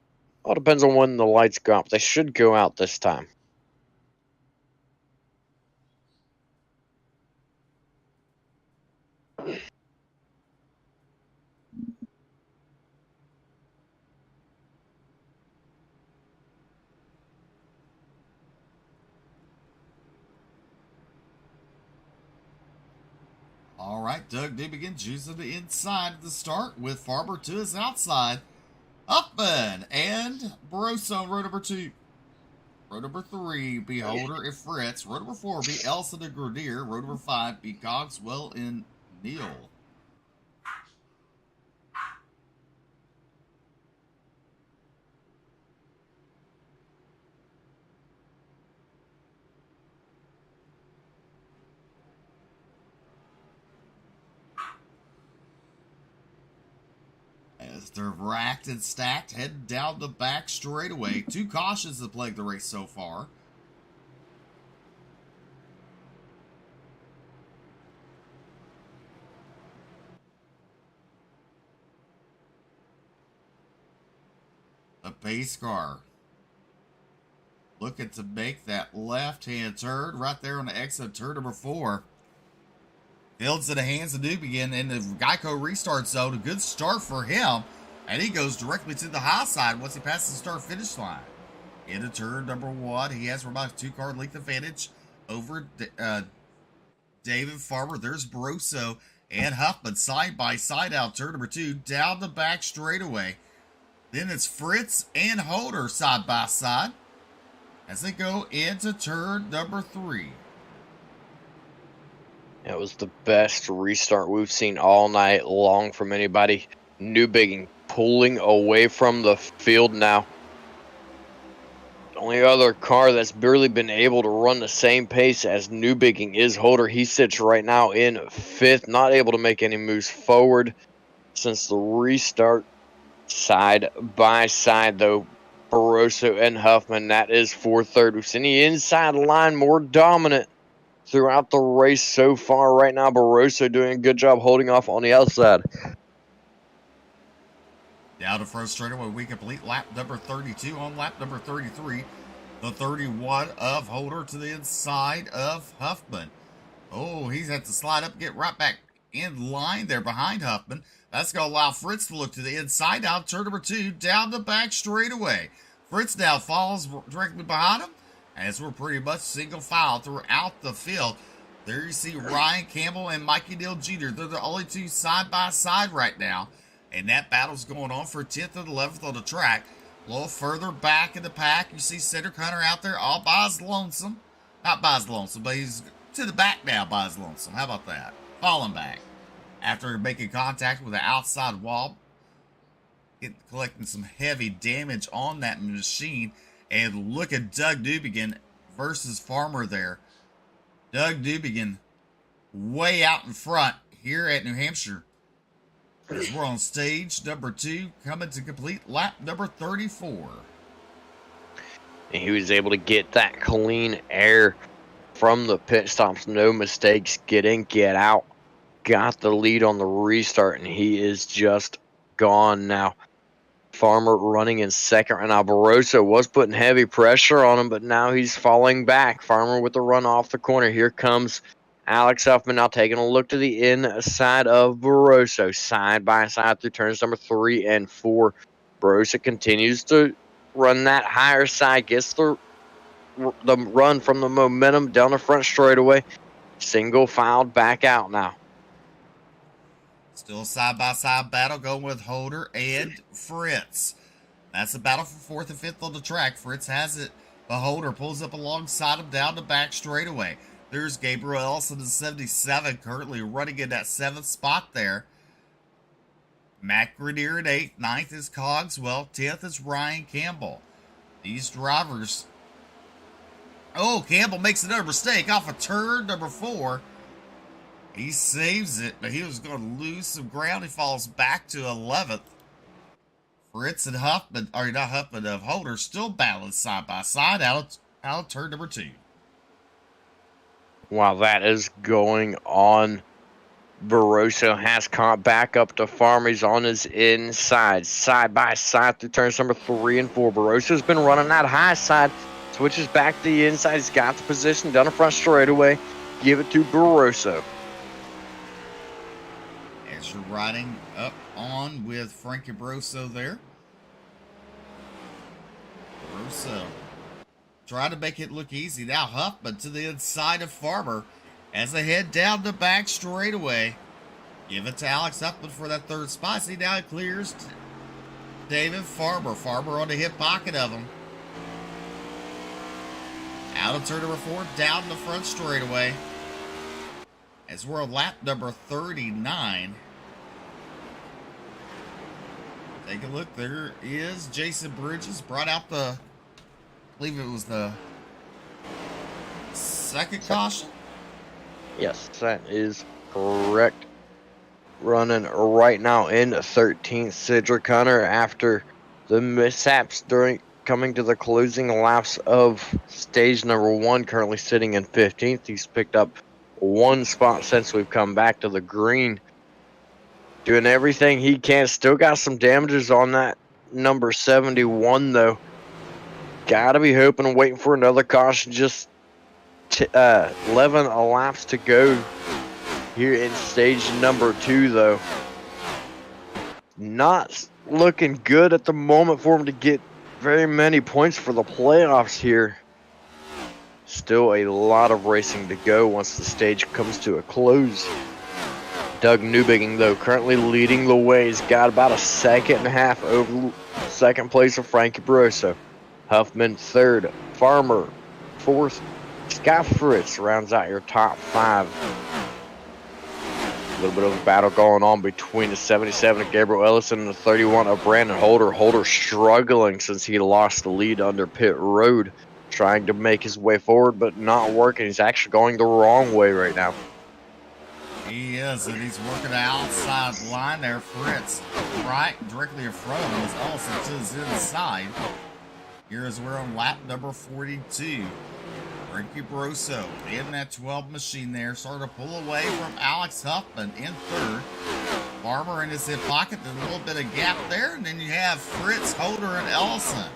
All depends on when the lights go out. They should go out this time. All right, Doug Newbigging choosing the inside to start with Farber to his outside. Huffman and Barroso on row number 2. Row number 3 be Holder and Fritz. Row number 4 be Elson and Grenier. Row number 5 be Cogswell and Neal. As they're racked and stacked, heading down the back straightaway. 2 cautions that plague the race so far. pace car. Looking to make that left-hand turn right there on the exit turn number 4. Fields in the hands of Nubian in the Geico restart zone. A good start for him. And he goes directly to the high side once he passes the start-finish line. Into turn number 1. He has about a 2-car length advantage over David Farmer. There's Barroso and Huffman side by side out turn number 2. Down the back straightaway. Then it's Fritz and Holder side by side as they go into turn number 3. It was the best restart we've seen all night long from anybody. Newbigging pulling away from the field now. The only other car that's barely been able to run the same pace as Newbigging is Holder. He sits right now in 5th, not able to make any moves forward since the restart. Side by side, though, Barroso and Huffman, that is for 3rd. We've seen the inside line more dominant throughout the race so far. Right now, Barroso doing a good job holding off on the outside. Down to front straightaway, we complete lap number 32. On lap number 33, the 31 of Holder to the inside of Huffman. Oh, he's had to slide up, get right back in line there behind Huffman. That's going to allow Fritz to look to the inside out turn number 2, down the back straightaway. Fritz now follows directly behind him, as we're pretty much single file throughout the field. There you see Ryan Campbell and Mikey Dill Jeter. They're the only 2 side by side right now. And that battle's going on for 10th and 11th on the track. A little further back in the pack, you see Cedric Hunter out there all by his lonesome. Not by his lonesome, but he's to the back now by his lonesome. How about that? Falling back. After making contact with the outside wall. Collecting some heavy damage on that machine. And look at Doug Newbegin versus Farmer there. Doug Newbegin way out in front here at New Hampshire. As we're on stage number 2, coming to complete lap number 34. And he was able to get that clean air from the pit stops. No mistakes. Get in, get out. Got the lead on the restart, and he is just gone now. Farmer running in 2nd right now. Barroso was putting heavy pressure on him, but now he's falling back. Farmer with the run off the corner. Here comes Alex Huffman now taking a look to the inside of Barroso. Side by side through turns number 3 and 4. Barroso continues to run that higher side. Gets the run from the momentum down the front straightaway. Single filed back out now. Still side by side battle going with Holder and Fritz. That's the battle for 4th and 5th on the track. Fritz has it, but Holder pulls up alongside him down the back straightaway. There's Gabriel Ellison in 77, currently running in that 7th spot there. Matt Grenier in 8th. 9th is Cogswell. 10th is Ryan Campbell. These drivers. Oh, Campbell makes another mistake off of turn number 4. He saves it, but he was going to lose some ground. He falls back to 11th. Fritz and Huffman, or not Huffman, of Holder still battling side by side out of turn number 2. While that is going on, Barroso has caught back up to Farmer. He's on his inside, side by side through turns number 3 and 4. Barroso's been running that high side, switches back to the inside. He's got the position down the front straightaway. Give it to Barroso. As you're riding up on with Frankie Barroso there. Barroso trying to make it look easy. Now Huffman to the inside of Farmer as they head down the back straightaway. Give it to Alex Huffman for that 3rd spot. See, now it clears David Farmer. Farmer on the hip pocket of him. Out of turn number 4, down the front straightaway. As we're on lap number 39. Take a look. There is Jason Bridges. Brought out the, I believe it was the 2nd caution. Yes, that is correct. Running right now in 13th, Cedric Hunter, after the mishaps during coming to the closing laps of stage number 1, currently sitting in 15th. He's picked up 1 spot since we've come back to the green. Doing everything he can. Still got some damages on that number 71, though. Gotta be hoping and waiting for another caution. Just 11 laps to go here in stage number 2, though. Not looking good at the moment for him to get very many points for the playoffs here. Still a lot of racing to go once the stage comes to a close. Doug Newbigin, though, currently leading the way. He's got about a second and a half over second place of Frankie Barroso. Huffman third, Farmer fourth, Scott Fritz rounds out your top 5. A little bit of a battle going on between the 77 of Gabriel Ellison and the 31 of Brandon Holder. Holder struggling since he lost the lead under pit road, trying to make his way forward, but not working. He's actually going the wrong way right now. He is, and he's working the outside line there. Fritz right directly in front of him as Ellison to his inside. Here is we're on lap number 42. Frankie Barroso in that 12 machine there. Started to pull away from Alex Huffman in third. Farmer in his hip pocket. There's a little bit of gap there. And then you have Fritz, Holder, and Ellison.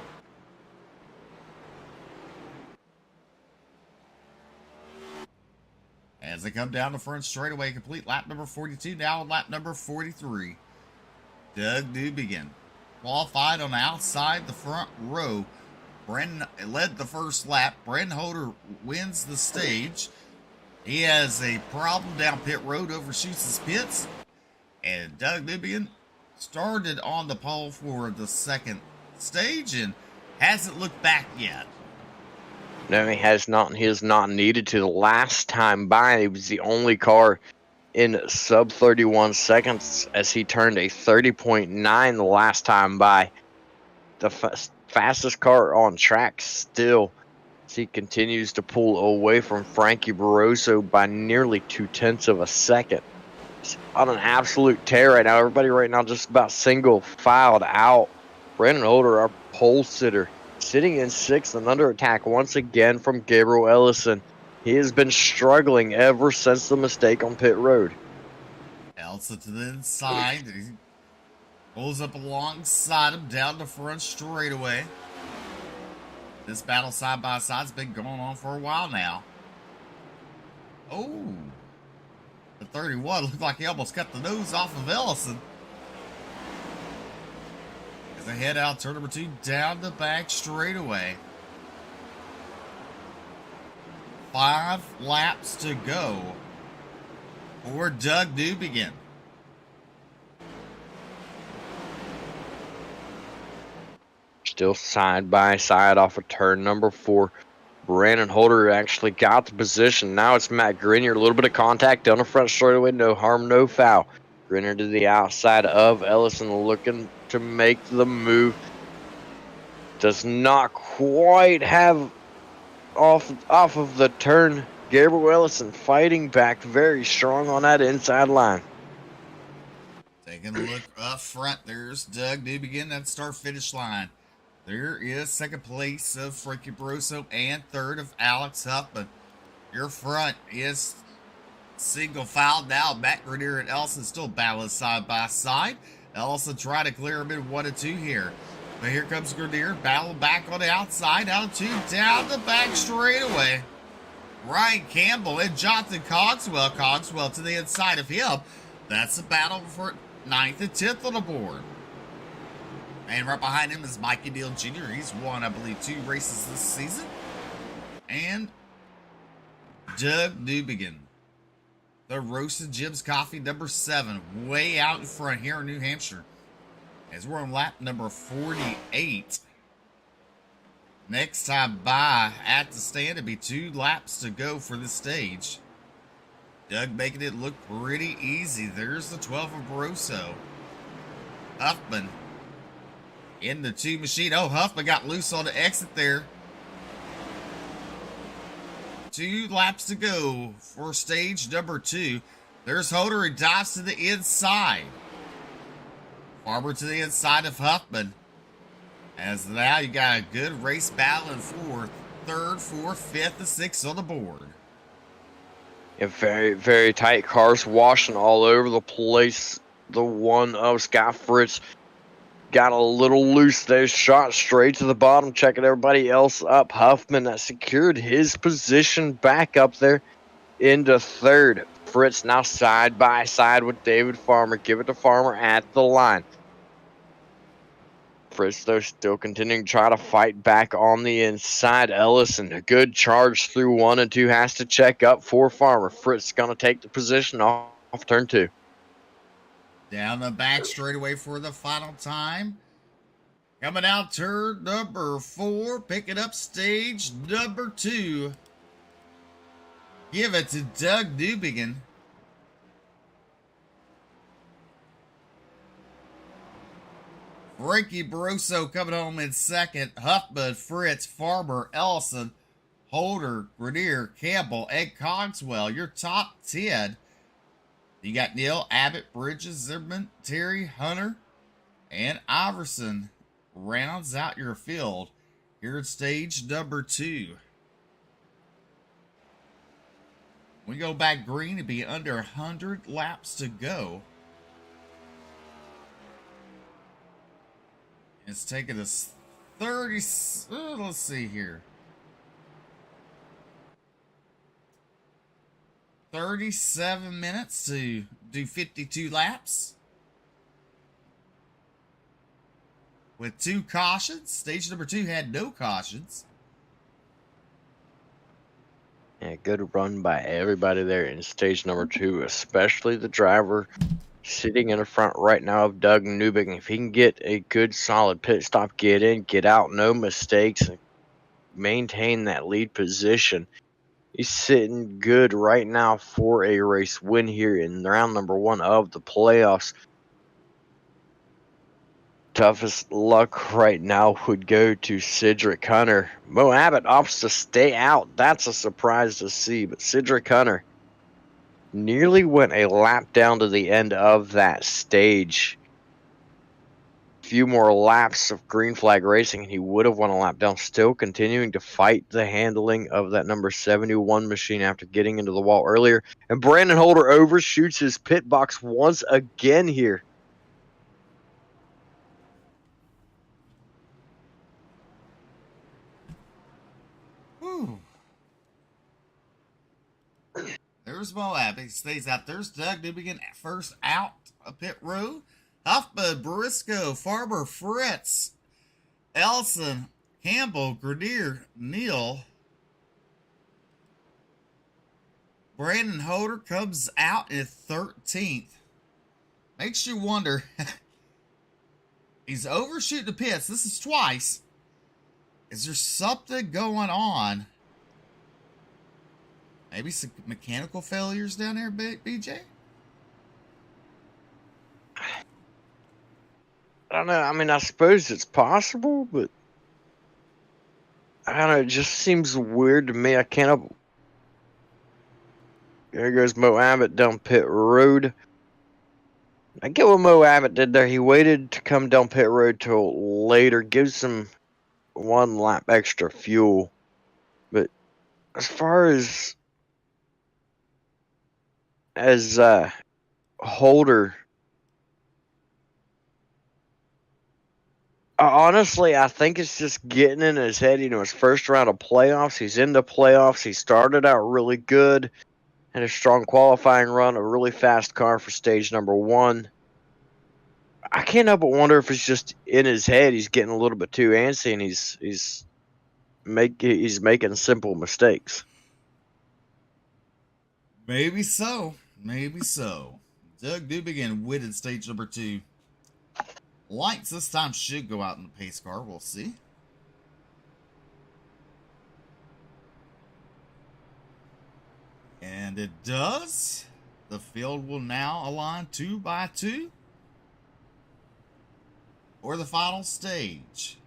As they come down the front straightaway, complete lap number 42. Now on lap number 43. Doug Newbigin qualified on the outside the front row. Brendan led the first lap. Brendan Holder wins the stage. He has a problem down pit road, overshoots his pits. And Doug Newbigin started on the pole for the second stage and hasn't looked back yet. No, he has not, and he has not needed to. The last time by, he was the only car in sub 31 seconds as he turned a 30.9 the last time by. The fastest car on track still, as he continues to pull away from Frankie Barroso by nearly 0.2 of a second. He's on an absolute tear right now. Everybody right now just about single filed out. Brandon Holder, our pole sitter, sitting in 6th and under attack once again from Gabriel Ellison. He has been struggling ever since the mistake on pit road. Ellison to the inside. He pulls up alongside him down the front straightaway. This battle side by side has been going on for a while now. Oh, the 31 looked like he almost cut the nose off of Ellison. As they head out turn number 2 down the back straightaway. 5 laps to go for Doug Newbigin. Still side by side off of turn number 4. Brandon Holder actually got the position. Now it's Matt Grenier. A little bit of contact down the front straightaway. No harm, no foul. Grenier to the outside of Ellison, looking to make the move. Does not quite have off of the turn. Gabriel Ellison fighting back very strong on that inside line. Taking a look up front. There's Doug Newbigin at the start-finish line. There is second place of Frankie Barroso and third of Alex Huffman. Your front is single file now. Matt Grenier and Ellison still battling side by side. Ellison trying to clear him in 1 and 2 here. But here comes Grenier battling back on the outside. Out of 2 down the back straightaway. Ryan Campbell and Jonathan Cogswell. Cogswell to the inside of him. That's the battle for 9th and 10th on the board. And right behind him is Mikey Neal Jr. He's won, I believe, 2 races this season. And Doug Newbigin. The Roasted Jim's Coffee number 7. Way out in front here in New Hampshire. As we're on lap number 48. Next time by at the stand, it'll be 2 laps to go for this stage. Doug making it look pretty easy. There's the 12 of Barroso. Huffman in the 2 machine. Oh, Huffman got loose on the exit there. 2 laps to go for stage number 2. There's Holder and dives to the inside. Farmer to the inside of Huffman. As now you got a good race battling for 3rd, 4th, 5th, and 6th on the board. Yeah, very, very tight cars washing all over the place. The one of Scott Fritz got a little loose there, shot straight to the bottom, checking everybody else up. Huffman that secured his position back up there into third. Fritz now side by side with David Farmer. Give it to Farmer at the line. Fritz, though, still continuing to try to fight back on the inside. Ellison, a good charge through 1 and 2, has to check up for Farmer. Fritz going to take the position off turn 2. Down the back straightaway for the final time. Coming out turn number 4, picking up stage number 2. Give it to Doug Newbegin. Frankie Barroso coming home in second. Huffman, Fritz, Farmer, Ellison, Holder, Grenier, Campbell, and Cogswell. Your top 10. You got Neil, Abbott, Bridges, Zimmerman, Terry, Hunter, and Iverson. Rounds out your field here at stage number 2. We go back green, it'd be under 100 laps to go. It's taking us 30, let's see here. 37 minutes to do 52 laps. With 2 cautions. Stage number 2 had no cautions. Yeah, good run by everybody there in stage number 2, especially the driver sitting in the front right now of Doug Newbegin. If he can get a good solid pit stop, get in, get out, no mistakes, and maintain that lead position, he's sitting good right now for a race win here in round number 1 of the playoffs. Toughest luck right now would go to Cedric Hunter. Mo Abbott opts to stay out. That's a surprise to see, but Cedric Hunter nearly went a lap down to the end of that stage. A few more laps of green flag racing and he would have won a lap down, still continuing to fight the handling of that number 71 machine after getting into the wall earlier. And Brandon Holder overshoots his pit box once again here. Whew. There's Moab. He stays out. There's Doug Newbegin first out of pit road. Huffman, Briscoe, Farmer, Fritz, Elson, Campbell, Grenier, Neal. Brandon Holder comes out in 13th. Makes you wonder. He's overshooting the pits. This is twice. Is there something going on? Maybe some mechanical failures down there, BJ? I don't know. I mean, I suppose it's possible, but I don't know. It just seems weird to me. I can't. There goes Mo Abbott down pit road. I get what Mo Abbott did there. He waited to come down pit road till later, gives him 1 lap extra fuel. But as far as Holder, honestly, I think it's just getting in his head. You know, his first round of playoffs. He's in the playoffs. He started out really good. Had a strong qualifying run, a really fast car for stage number 1. I can't help but wonder if it's just in his head. He's getting a little bit too antsy, and he's making simple mistakes. Maybe so. Maybe so. Doug Newbegin win stage number 2. Lights this time should go out in the pace car. We'll see. And it does. The field will now align 2 by 2 for the final stage.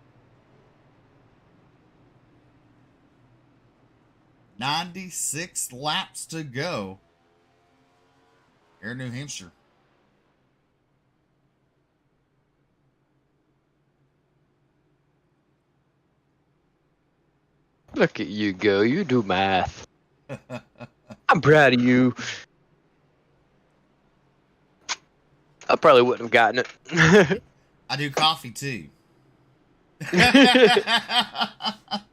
96 laps to go here in New Hampshire. Look at you go. You do math. I'm proud of you. I probably wouldn't have gotten it. I do coffee too.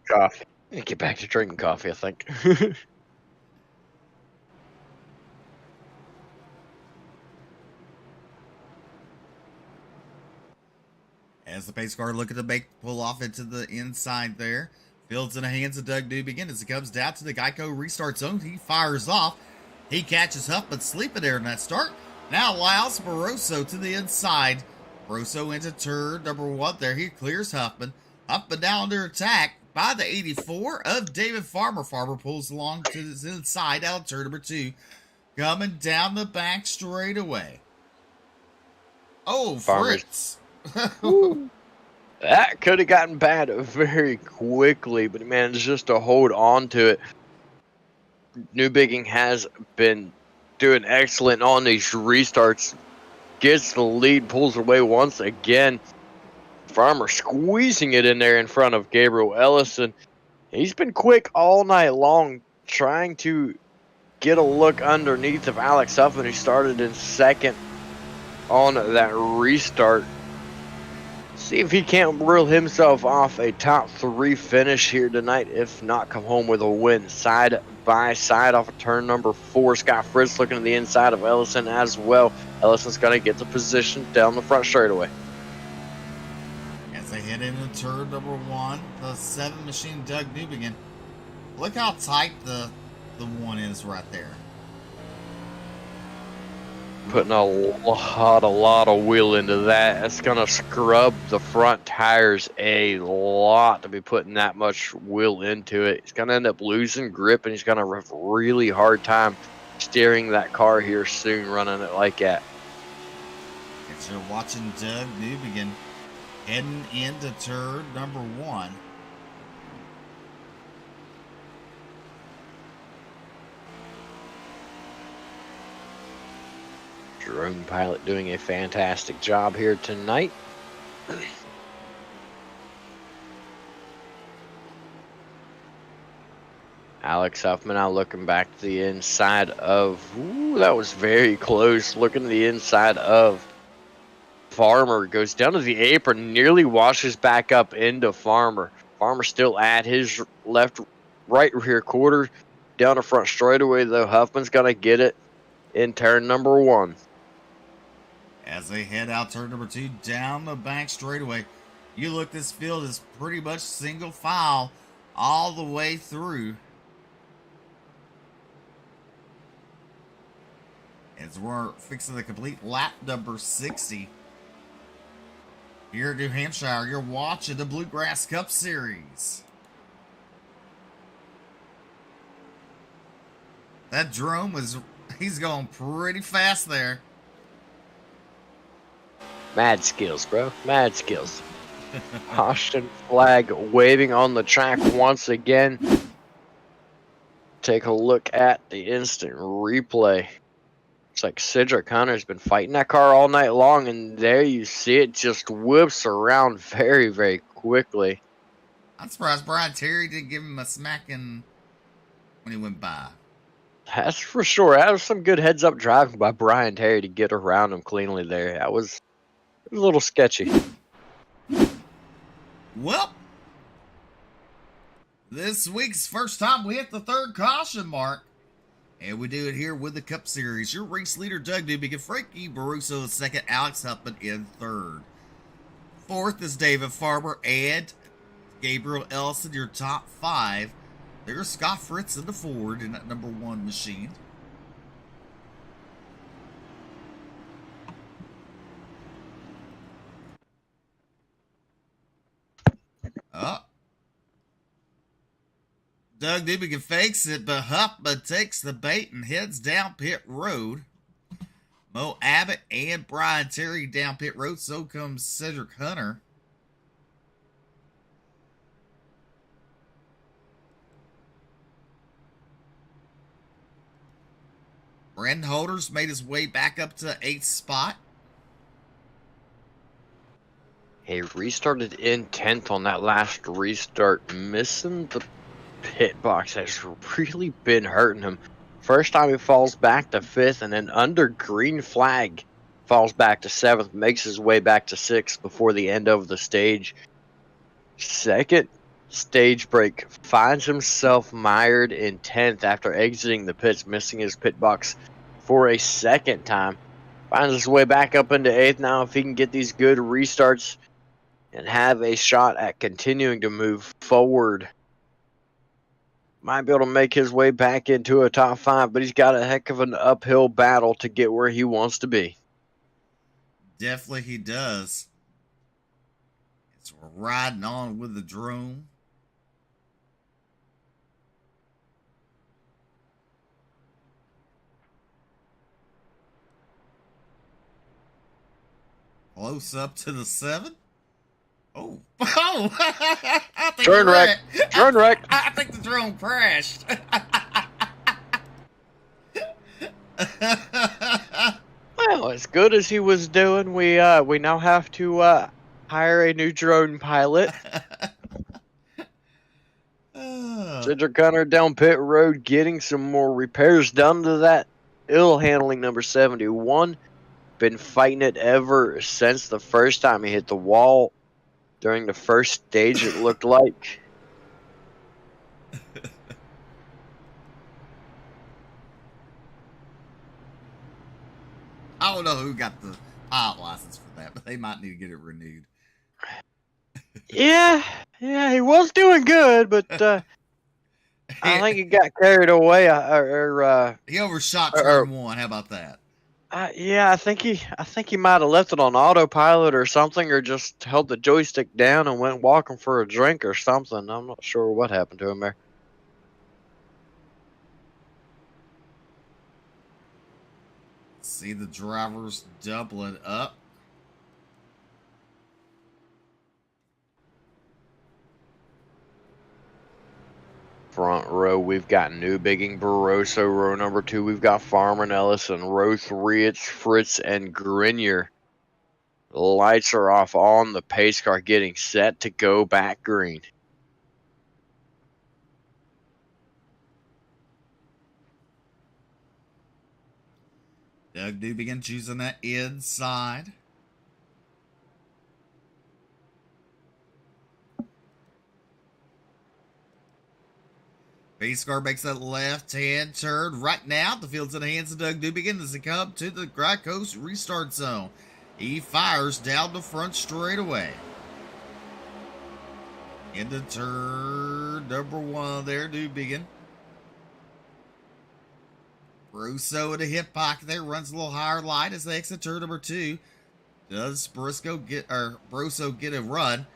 Coffee. Get back to drinking coffee, I think. As the pace car looking to make pull off into the inside there. Field's in the hands of Doug Newbegin as it comes down to the Geico restart zone. He fires off. He catches Huffman sleeping there in that start. Now allows Barroso to the inside. Barroso into turn number 1 there. He clears Huffman. Huffman now under attack by the 84 of David Farmer. Farmer pulls along to his inside out of turn number 2. Coming down the back straightaway. Oh, Fritz. That could have gotten bad very quickly, but he managed just to hold on to it. Newbigging has been doing excellent on these restarts. Gets the lead, pulls away once again. Farmer squeezing it in there in front of Gabriel Ellison. He's been quick all night long, trying to get a look underneath of Alex Huffman, who started in second on that restart. See if he can't reel himself off a top 3 finish here tonight. If not, come home with a win. Side by side off of turn number 4. Scott Fritz looking to the inside of Ellison as well. Ellison's going to get the position down the front straightaway. As they head into turn number 1, the 7 machine Doug Newbegin. Look how tight the 1 is right there. Putting a lot of wheel into that. That's going to scrub the front tires a lot to be putting that much wheel into it. He's going to end up losing grip, and he's going to have a really hard time steering that car here soon, running it like that. As you're watching Doug Newbegin heading into turn number 1. Drone pilot doing a fantastic job here tonight. Alex Huffman now looking back to the inside of, that was very close, looking to the inside of Farmer. Goes down to the apron, nearly washes back up into Farmer. Farmer still at his right rear quarter, down the front straightaway though. Huffman's going to get it in turn number 1. As they head out turn number 2 down the back straightaway. You look, this field is pretty much single file all the way through. As we're fixing the complete lap number 60. Here at New Hampshire, you're watching the Bluegrass Cup Series. That drone he's going pretty fast there. Mad skills, bro. Mad skills. Caution flag waving on the track once again. Take a look at the instant replay. Looks like Cedric Hunter's been fighting that car all night long, and there you see it just whips around very, very quickly. I'm surprised Brian Terry didn't give him a smacking when he went by. That's for sure. That was some good heads-up driving by Brian Terry to get around him cleanly there. That was a little sketchy. Well, this week's first time we hit the 3rd caution mark. And we do it here with the Cup Series. Your race leader, Doug Newbegin, Frankie Barroso in 2nd, Alex Huffman in 3rd. 4th is David Farmer and Gabriel Ellison, your top 5. There's Scott Fritz in the Ford in that number 1 machine. Doug Newbegin fakes it, but Huffman takes the bait and heads down pit road. Mo Abbott and Brian Terry down pit road. So comes Cedric Hunter. Brandon Holders made his way back up to 8th spot. He restarted in 10th on that last restart, missing the pit box. Has really been hurting him. First time he falls back to 5th, and then under green flag, falls back to 7th, makes his way back to 6th before the end of the stage. Second stage break, finds himself mired in 10th after exiting the pits, missing his pit box for a second time. Finds his way back up into 8th now. If he can get these good restarts and have a shot at continuing to move forward, might be able to make his way back into a top 5, but he's got a heck of an uphill battle to get where he wants to be. Definitely he does. So we're riding on with the drone. Close up to the 7. Oh, oh! I think Turn wreck. Turn wreck. I think the drone crashed. Well, as good as he was doing, we now have to hire a new drone pilot. Cedric Gunner down pit road, getting some more repairs done to that ill handling number 71. Been fighting it ever since the first time he hit the wall during the first stage, it looked like. I don't know who got the pilot license for that, but they might need to get it renewed. Yeah, he was doing good, but I think he got carried away. He overshot turn 1. How about that? Yeah, I think he might have left it on autopilot or something, or just held the joystick down and went walking for a drink or something. I'm not sure what happened to him there. See the drivers doubling up. Front row, we've got Newbigging, Barroso. Row number 2, we've got Farmer and Ellison. Row 3, it's Fritz and Grenier. The lights are off on the pace car, getting set to go back green. Doug Newbigin choosing that inside. Pace car makes that left-hand turn. Right now, the field's in the hands of Doug Newbigin as they come to the Dry Coast restart zone. He fires down the front straightaway. Into turn number 1 there, Newbigin. Russo in the hip pocket there, runs a little higher line as they exit turn number 2. Does Briscoe Broso get a run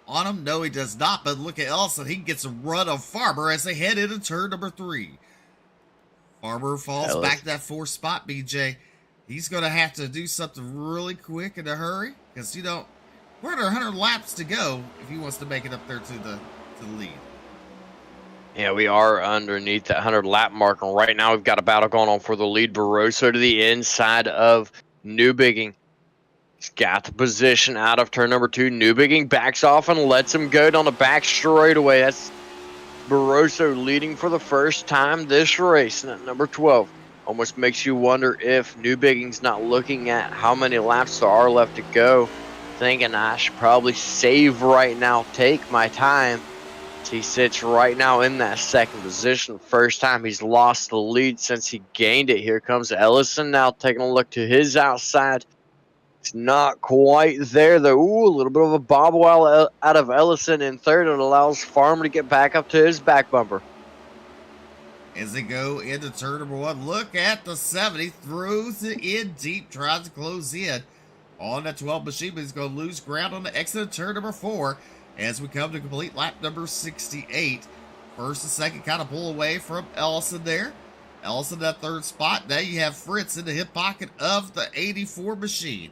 on him? No, he does not, but look at Ellison. He gets a run of Farmer as they head into turn number 3. Farmer falls back to that 4th spot, BJ. He's going to have to do something really quick in a hurry because, we're under 100 laps to go if he wants to make it up there to the lead. Yeah, we are underneath that 100 lap mark, and right now we've got a battle going on for the lead. Barroso to the inside of Newbigging. He's got the position out of turn number 2. Newbigging backs off and lets him go down the back straightaway. That's Barroso leading for the first time this race. And at number 12, almost makes you wonder if Newbigging's not looking at how many laps there are left to go, thinking I should probably save right now, take my time. He sits right now in that 2nd position. First time he's lost the lead since he gained it. Here comes Ellison now taking a look to his outside. It's not quite there though. Ooh, a little bit of a bobble out of Ellison in 3rd. It allows Farmer to get back up to his back bumper. As they go into turn number 1, look at the 70. Throws it in deep, tries to close in on that 12 machine, but he's going to lose ground on the exit of turn number 4. As we come to complete lap number 68. First and second kind of pull away from Ellison there. Ellison that 3rd spot. Now you have Fritz in the hip pocket of the 84 machine.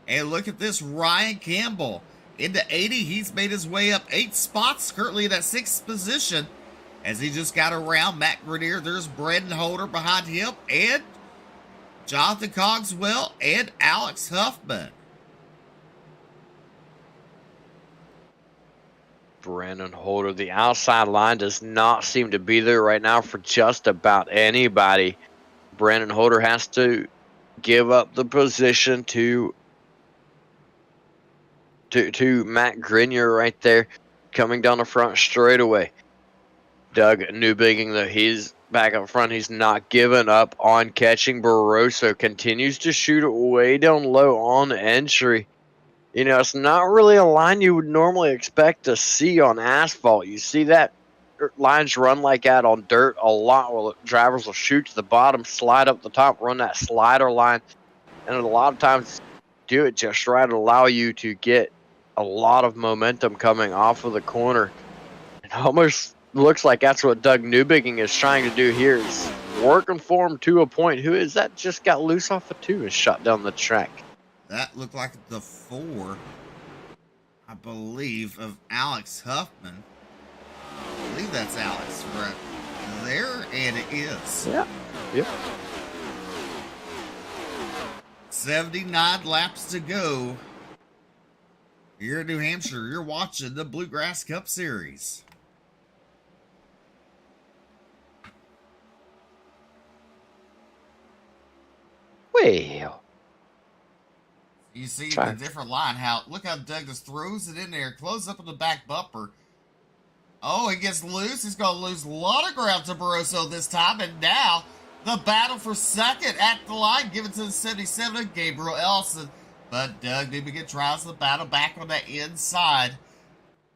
And look at this, Ryan Campbell into 80. He's made his way up 8 spots, currently in that 6th position. As he just got around Matt Grenier. There's Brandon Holder behind him. And Jonathan Cogswell and Alex Huffman. Brandon Holder, the outside line does not seem to be there right now for just about anybody. Brandon Holder has to give up the position to Matt Grenier right there, coming down the front straightaway. Doug Newbigging, though, he's back up front. He's not giving up on catching. Barroso continues to shoot it way down low on entry. You know, it's not really a line you would normally expect to see on asphalt. You see that lines run like that on dirt a lot, where drivers will shoot to the bottom, slide up the top, run that slider line, and a lot of times do it just right to allow you to get a lot of momentum coming off of the corner. It almost looks like that's what Doug Newbigging is trying to do here. He's working for him to a point. Who is that? Just got loose off of 2 and shot down the track. That looked like the 4, I believe, of Alex Huffman. I believe that's Alex right there, and it is. Yeah. Yep. 79 laps to go. Here in New Hampshire, you're watching the Bluegrass Cup Series. Well, You see the different line. Look how Doug just throws it in there, closes up on the back bumper. Oh, he gets loose. He's going to lose a lot of ground to Barroso this time. And now the battle for second at the line, given to the 77 of Gabriel Ellison. But Doug Newbigging tries the battle back on that inside.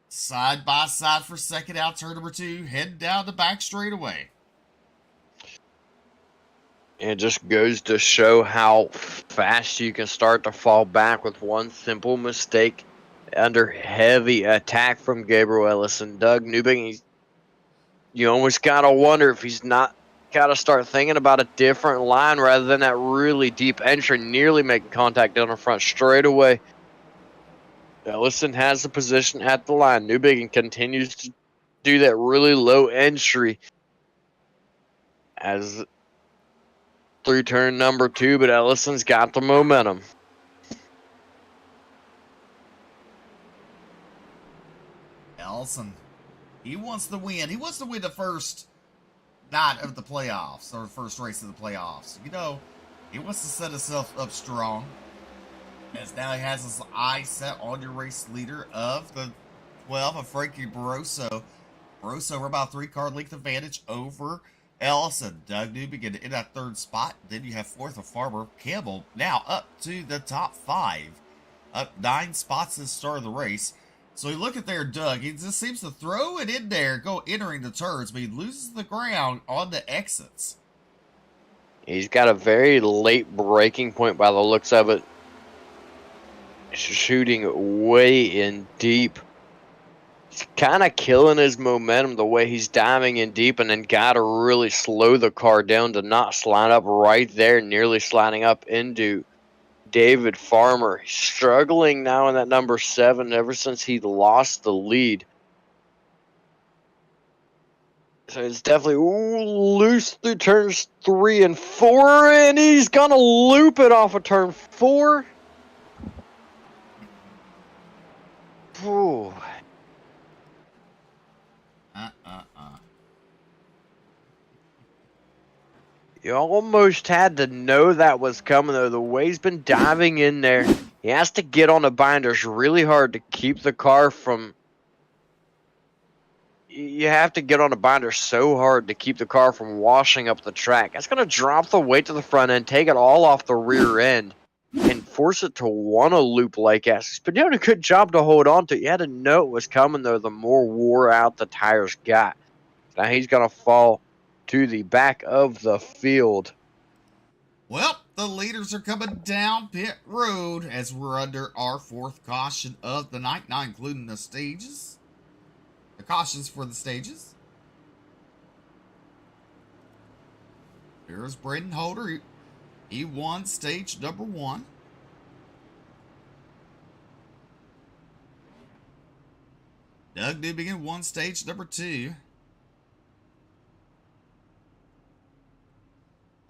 Side by side for second out, turn number 2, heading down the back straightaway. it just goes to show how fast you can start to fall back with one simple mistake under heavy attack from Gabriel Ellison. Doug Newbigging, you almost got to wonder if he's not got to start thinking about a different line rather than that really deep entry, nearly making contact down the front straightaway. Ellison has the position at the line. Newbigging continues to do that really low entry as through turn number 2, but Ellison's got the momentum. Ellison, he wants to win. He wants to win the first night of the playoffs, or the first race of the playoffs. You know, he wants to set himself up strong, as now he has his eye set on your race leader of the 12 of Frankie Barroso. Barroso, we're about 3-car length advantage over Ellison. Doug Newbigging in that 3rd spot. Then you have 4th of Farmer Campbell, now up to the top 5. Up 9 spots at the start of the race. So you look at there, Doug, he just seems to throw it in there, go entering the turns, but he loses the ground on the exits. He's got a very late breaking point by the looks of it. Shooting way in deep. He's kind of killing his momentum the way he's diving in deep, and then got to really slow the car down to not slide up right there, nearly sliding up into David Farmer. He's struggling now in that number 7 ever since he lost the lead. So it's definitely loose through turns 3 and 4, and he's gonna loop it off of turn 4. Ooh. You almost had to know that was coming, though. The way he's been diving in there, he has to get on the binders really hard to keep the car from... You have to get on the binder so hard to keep the car from washing up the track. That's going to drop the weight to the front end, take it all off the rear end, and force it to want to loop like that. He's been doing a good job to hold on to it. You had to know it was coming, though, the more wore out the tires got. Now he's going to fall to the back of the field. Well, the leaders are coming down pit road as we're under our 4th caution of the night, not including the stages. The cautions for the stages. Here's Braden Holder. He won stage number 1. Doug Newbigging won stage number 2.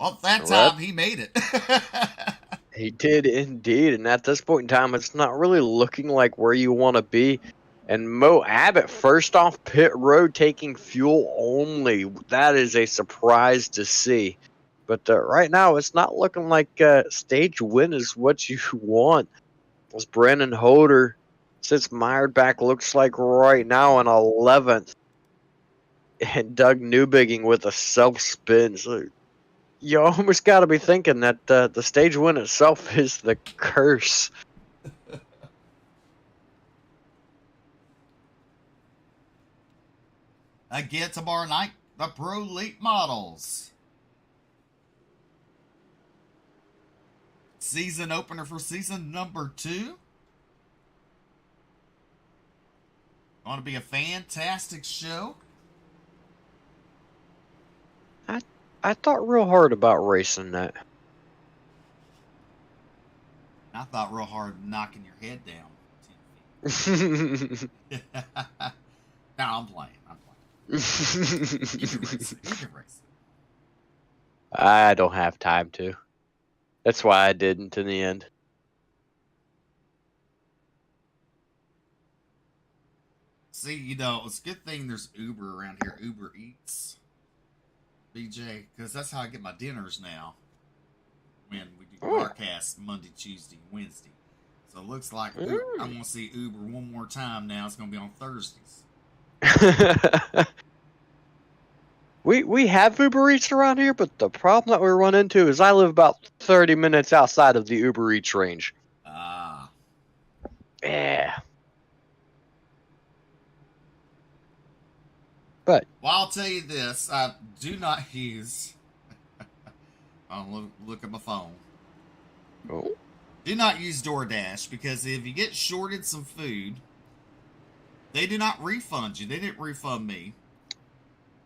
Well, that time he made it. He did indeed, and at this point in time, it's not really looking like where you want to be. And Mo Abbott, first off pit road, taking fuel only. That is a surprise to see. But right now, it's not looking like stage win is what you want. As Brandon Holder sits mired back, looks like right now in 11th. And Doug Newbigging with a self-spin. So you almost got to be thinking that the stage win itself is the curse. Again tomorrow night, the Pro Late Models. Season opener for season number 2. Going to be a fantastic show. I thought real hard about racing that. I thought real hard knocking your head down 10 feet. No, I'm playing. You can race it. I don't have time to. That's why I didn't in the end. See, you know, it's a good thing there's Uber around here. Uber Eats. BJ, because that's how I get my dinners now. When we do broadcasts Monday, Tuesday, Wednesday. So it looks like I'm going to see Uber one more time now. It's going to be on Thursdays. We have Uber Eats around here, but the problem that we run into is I live about 30 minutes outside of the Uber Eats range. Ah. Yeah. But Well, I'll tell you this. I do not use... I'll look at my phone. oh, Do not use DoorDash, because if you get shorted some food, they do not refund you. They didn't refund me.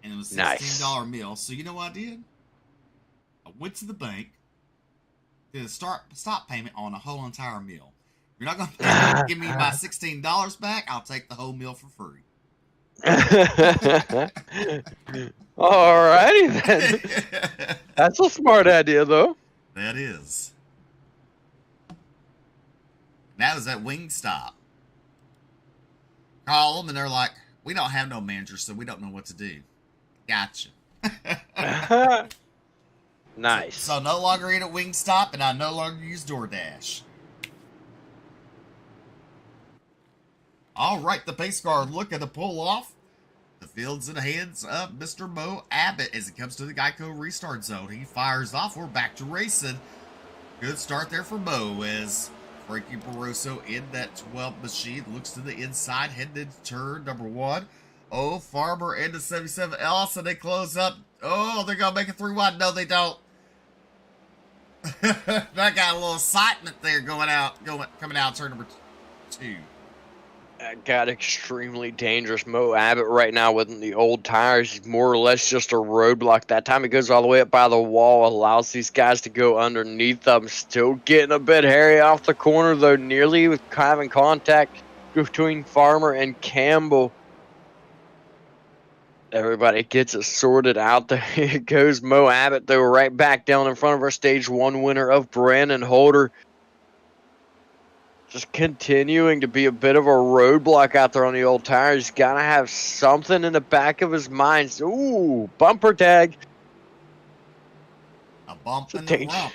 And it was a $16 meal. So you know what I did? I went to the bank, did a stop payment on a whole entire meal. You're not going to give me my $16 back? I'll take the whole meal for free. alrighty then. That's a smart idea, though. That is. That was at Wingstop. Call them and they're like, we don't have no manager, so we don't know what to do. Gotcha. Nice. So no longer eat at Wingstop, and I no longer use DoorDash. All right, the pace car looking to pull off. The field's in the hands of Mr. Mo Abbott as it comes to the Geico restart zone. He fires off. We're back to racing. Good start there for Mo as Frankie Barroso in that 12 machine. Looks to the inside, heading into turn number 1. Oh, Farmer into 77 Ellis, and they close up. Oh, they're going to make it 3 wide. No, they don't. That got a little excitement there coming out turn number 2. That got extremely dangerous. Mo Abbott right now with the old tires. He's more or less just a roadblock. That time he goes all the way up by the wall, allows these guys to go underneath them. Still getting a bit hairy off the corner, though, nearly with having contact between Farmer and Campbell. Everybody gets it sorted out. There goes Mo Abbott, though, right back down in front of our Stage 1 winner of Brandon Holder. Just continuing to be a bit of a roadblock out there on the old tires. He's got to have something in the back of his mind. Ooh, bumper tag. A bump in the rump.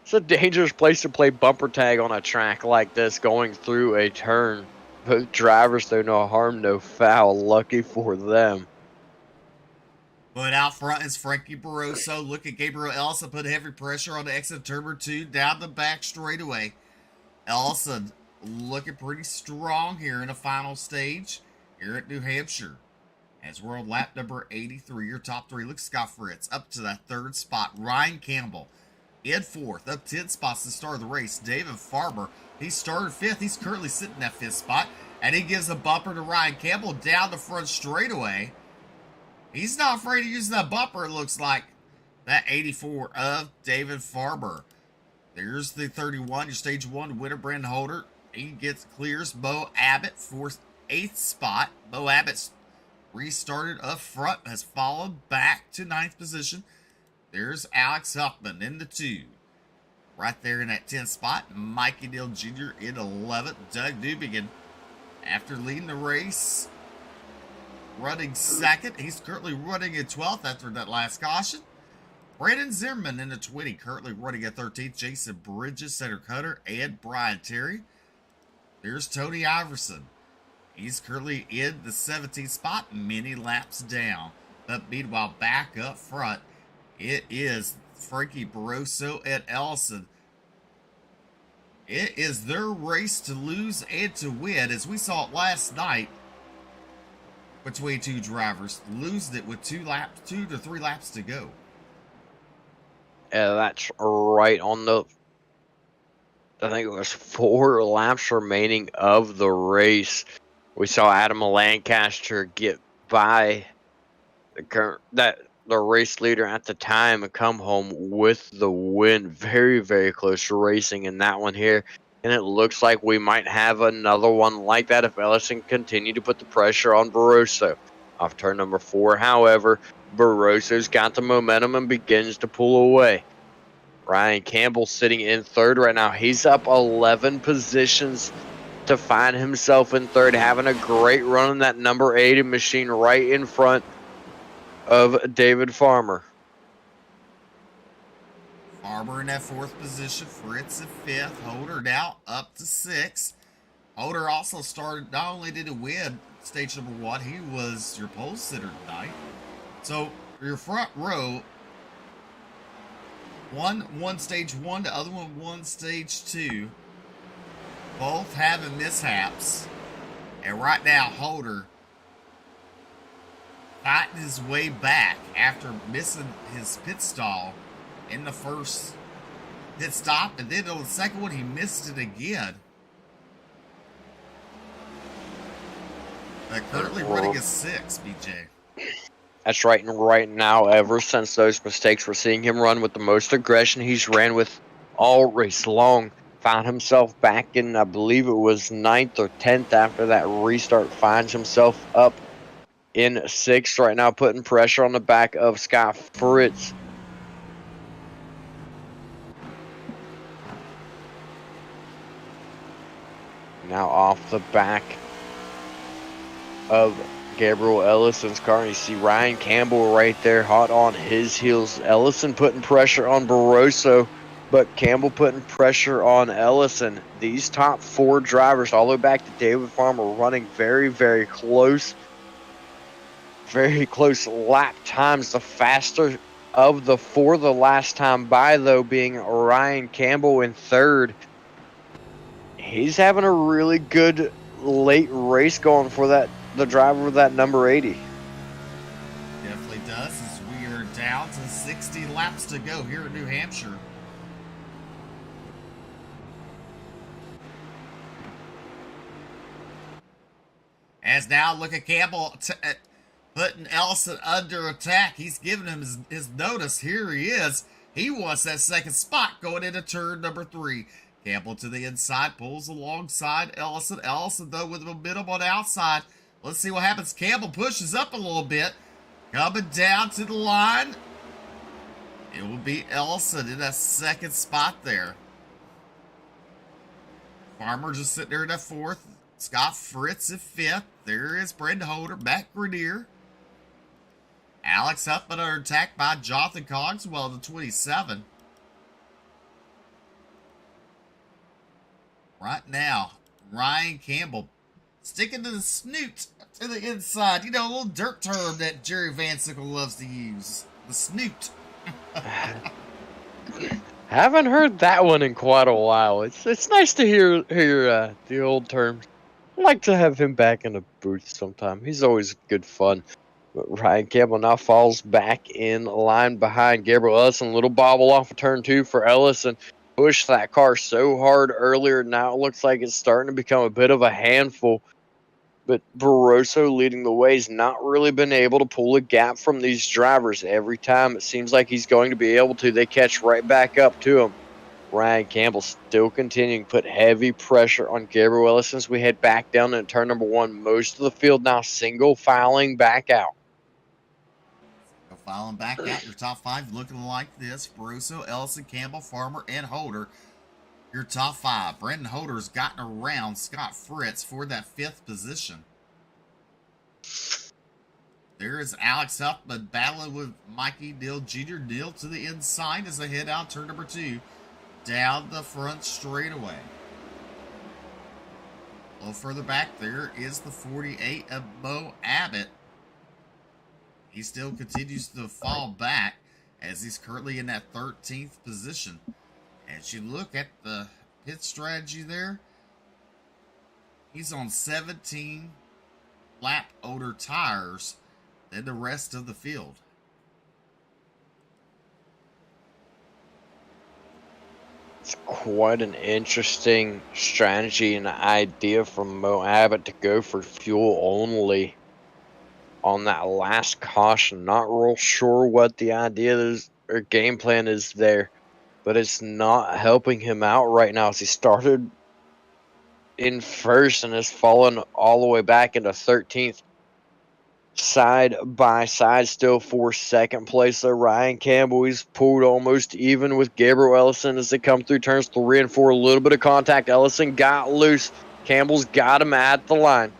It's a dangerous place to play bumper tag on a track like this going through a turn. Both drivers, though, no harm, no foul. Lucky for them. But out front is Frankie Barroso. Look at Gabriel Ellison put heavy pressure on the exit turn number 2 down the back straightaway. Ellison looking pretty strong here in the final stage here at New Hampshire. As we're on lap number 83, your top 3. Look, Scott Fritz up to that 3rd spot. Ryan Campbell in 4th, up 10 spots to start the race. David Farmer, he started 5th. He's currently sitting in that 5th spot. And he gives a bumper to Ryan Campbell down the front straightaway. He's not afraid of using that bumper, it looks like. That 84 of David Farmer. There's the 31, your Stage 1 winner, Brandon Holder. He clears Mo Abbott for 8th spot. Mo Abbott's restarted up front, has fallen back to 9th position. There's Alex Huffman in the 2. Right there in that 10th spot. Mikey Dill Jr. in 11th. Doug Newbiggin, after leading the race, running 2nd. He's currently running in 12th after that last caution. Brandon Zimmerman in the 20, currently running at 13th. Jason Bridges, center cutter, and Brian Terry. There's Tony Iverson. He's currently in the 17th spot, many laps down. But meanwhile, back up front, it is Frankie Barroso and Ellison. It is their race to lose and to win, as we saw it last night between two drivers, losing it with 2 to 3 laps to go. Yeah, that's right on the, I think it was 4 laps remaining of the race. We saw Adam Lancaster get by the race leader at the time and come home with the win. Very, very close racing in that one here. And it looks like we might have another one like that if Ellison continue to put the pressure on Barroso. Off turn number 4, however, Barroso's got the momentum and begins to pull away. Ryan Campbell sitting in 3rd right now. He's up 11 positions to find himself in 3rd, having a great run in that number 80 machine right in front of David Farmer. Farmer in that 4th position, Fritz in 5th, Holder now up to 6th. Holder also started, not only did he win stage number 1, he was your pole sitter tonight. So your front row, one won stage 1, the other one won stage 2. Both having mishaps. And right now, Holder fighting his way back after missing his pit stall in the first pit stop. And then on the second one, he missed it again. But currently running a 6, BJ. That's right, and right now, ever since those mistakes, we're seeing him run with the most aggression he's ran with all race long. Found himself back in, I believe it was 9th or 10th after that restart. Finds himself up in 6th right now, putting pressure on the back of Scott Fritz. Now off the back of Gabriel Ellison's car, and you see Ryan Campbell right there hot on his heels. Ellison putting pressure on Barroso, but Campbell putting pressure on Ellison. These top 4 drivers, all the way back to David Farmer, running very, very close lap times. The faster of the 4 the last time by, though, being Ryan Campbell in 3rd. He's having a really good late race going for the driver of that number 80. Definitely does, as we are down to 60 laps to go here at New Hampshire. As now, look at Campbell putting Ellison under attack. He's giving him his notice. Here he is. He wants that 2nd spot going into turn number 3. Campbell to the inside, pulls alongside Ellison. Ellison, though, with momentum on the outside. Let's see what happens. Campbell pushes up a little bit. Coming down to the line. It will be Ellison in that 2nd spot there. Farmer just sitting there in that 4th. Scott Fritz at 5th. There is Brendan Holder, Matt Grenier. Alex Huffman under attack by Jonathan Cogswell to 27. Right now, Ryan Campbell sticking to the snoot to the inside. You know, a little dirt term that Jerry Van Sickle loves to use. The snoot. Haven't heard that one in quite a while. It's nice to hear the old terms. I'd like to have him back in the booth sometime. He's always good fun. But Ryan Campbell now falls back in line behind Gabriel Ellison. Little bobble off of turn 2 for Ellison. Pushed that car so hard earlier. Now it looks like it's starting to become a bit of a handful. But Barroso leading the way has not really been able to pull a gap from these drivers. Every time it seems like he's going to be able to, they catch right back up to him. Ryan Campbell still continuing to put heavy pressure on Gabriel Ellison as we head back down into turn number 1. Most of the field now single filing back out. Filing back out, your top 5 looking like this. Barroso, Ellison, Campbell, Farmer, and Holder. Your top 5. Brendan Holder's gotten around Scott Fritz for that 5th position. There is Alex Huffman battling with Mikey Dill Jr. Dill to the inside as they head out turn number 2 down the front straightaway. A little further back there is the 48 of Mo Abbott. He still continues to fall back as he's currently in that 13th position. As you look at the pit strategy there, he's on 17 lap older tires than the rest of the field. It's quite an interesting strategy and idea from Mo Abbott to go for fuel only on that last caution. Not real sure what the idea is or game plan is there, but it's not helping him out right now as he started in first and has fallen all the way back into 13th. Side by side still for second place there. Ryan Campbell, he's pulled almost even with Gabriel Ellison as they come through turns 3 and 4. A little bit of contact. Ellison got loose. Campbell's got him at the line.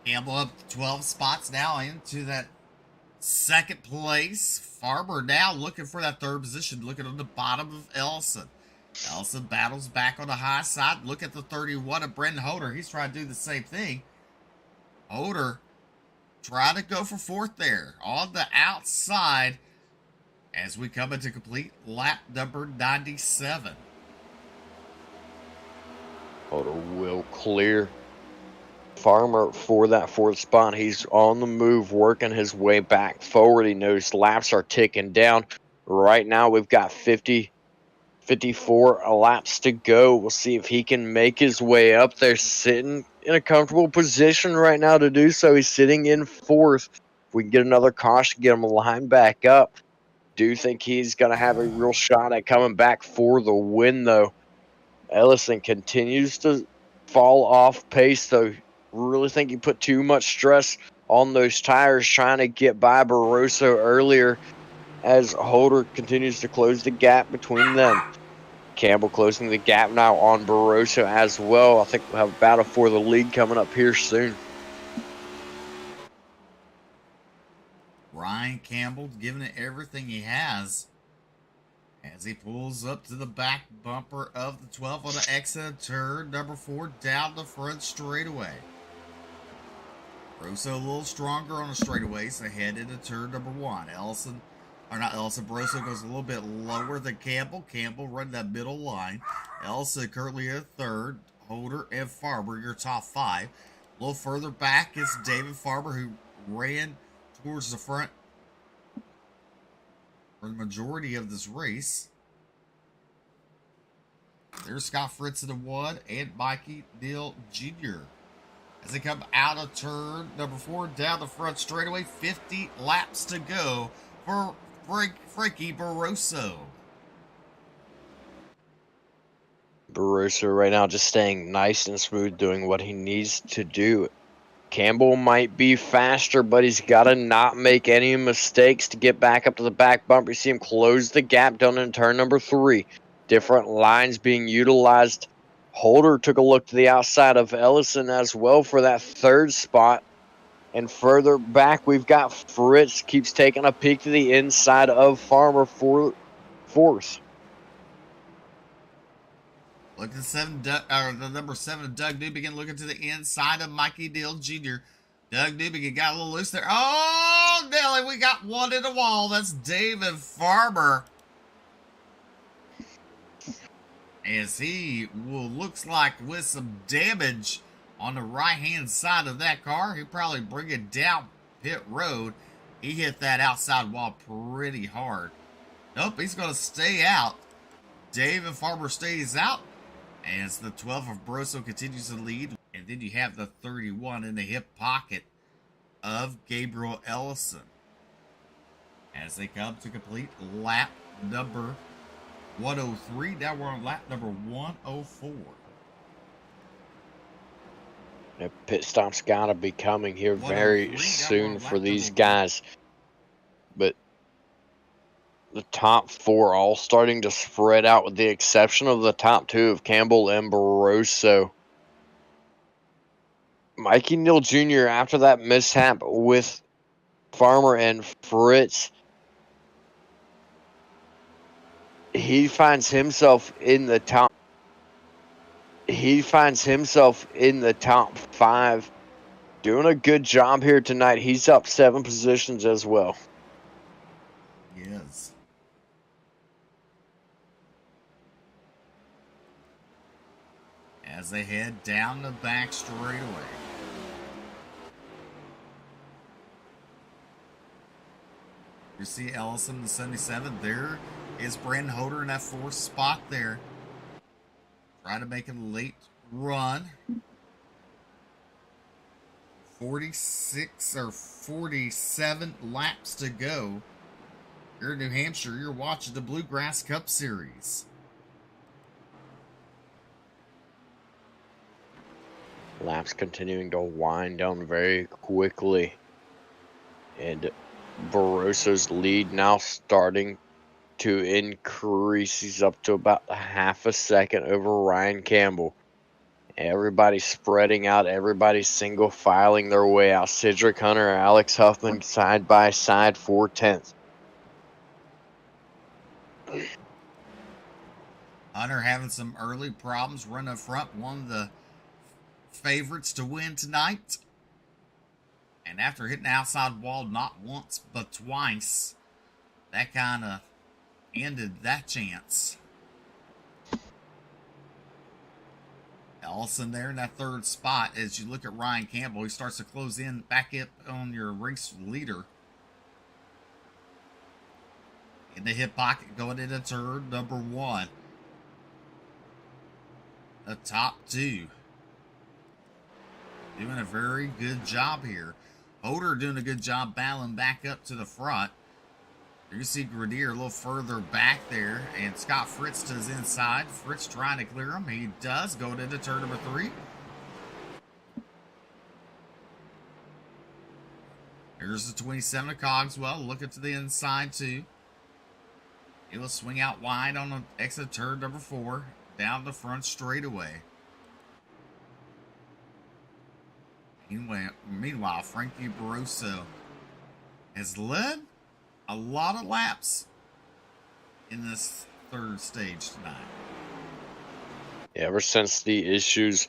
Campbell up 12 spots now into that second place. Farmer now looking for that third position, looking on the bottom of Ellison. Ellison battles back on the high side. Look at the 31 of Brendan Holder. He's trying to do the same thing. Holder trying to go for fourth there on the outside as we come into complete lap number 97. Holder will clear Farmer for that fourth spot. He's on the move, working his way back forward. He knows laps are ticking down. Right now we've got 54 laps to go. We'll see if he can make his way up there, sitting in a comfortable position right now to do so. He's sitting in fourth. If we can get another caution, get him lined back up. Do think he's going to have a real shot at coming back for the win, though. Ellison continues to fall off pace, though. Really think he put too much stress on those tires trying to get by Barroso earlier as Holder continues to close the gap between them. Campbell closing the gap now on Barroso as well. I think we'll have a battle for the lead coming up here soon. Ryan Campbell giving it everything he has as he pulls up to the back bumper of the 12 on the exit turn number 4 down the front straightaway. Barroso a little stronger on the straightaways ahead into turn number 1. Barroso goes a little bit lower than Campbell. Campbell running that middle line. Ellison currently in third. Holder and Farmer, your top 5. A little further back is David Farmer, who ran towards the front for the majority of this race. There's Scott Fritz in the 1 and Mikey Dill Jr. As they come out of turn number 4 down the front straightaway. 50 laps to go for Frankie Barroso. Barroso right now just staying nice and smooth, doing what he needs to do. Campbell might be faster, but he's got to not make any mistakes to get back up to the back bumper. You see him close the gap down in turn number 3. Different lines being utilized. Holder took a look to the outside of Ellison as well for that third spot. And further back, we've got Fritz keeps taking a peek to the inside of Farmer for fourth. Look at the number 7, Doug Newbegin, looking to the inside of Mikey Dill Jr. Doug Newbegin got a little loose there. Oh, Nelly, we got one in the wall. That's David Farmer. As he looks like with some damage on the right-hand side of that car. He'll probably bring it down pit road. He hit that outside wall pretty hard. Nope, he's going to stay out. David Farmer stays out as the 12 of Barroso continues to lead. And then you have the 31 in the hip pocket of Gabriel Ellison as they come to complete lap number 103. Now we're on lap number 104. The pit stop's got to be coming here very soon for these guys. But the top 4 all starting to spread out with the exception of the top 2 of Campbell and Barroso. Mikey Neal Jr., after that mishap with Farmer and Fritz, he finds himself in the top. He finds himself in the top 5. Doing a good job here tonight. He's up 7 positions as well. He is. As they head down the back straightaway. You see Ellison in the 77. There is Brandon Holder in that 4th spot there. Try to make a late run. 46 or 47 laps to go. You're in New Hampshire. You're watching the Bluegrass Cup Series. Laps continuing to wind down very quickly. And Barroso's lead now starting to increase. He's up to about half a second over Ryan Campbell. Everybody's spreading out. Everybody's single filing their way out. Cedric Hunter, Alex Huffman side by side for 10th. Hunter having some early problems running up front. One of the favorites to win tonight. And after hitting the outside wall not once but twice, that kind of ended that chance. Ellison there in that 3rd spot. As you look at Ryan Campbell, he starts to close in back up on your race leader. In the hip pocket going into turn number 1. The top 2. Doing a very good job here. Holder doing a good job battling back up to the front. You see Grenier a little further back there, and Scott Fritz to his inside. Fritz trying to clear him. He does, going into turn number 3. Here's the 27 of Cogswell, looking to the inside too. It will swing out wide on the exit turn number 4, down the front straightaway. Meanwhile, Frankie Barroso has led a lot of laps in this 3rd stage tonight. Ever since the issues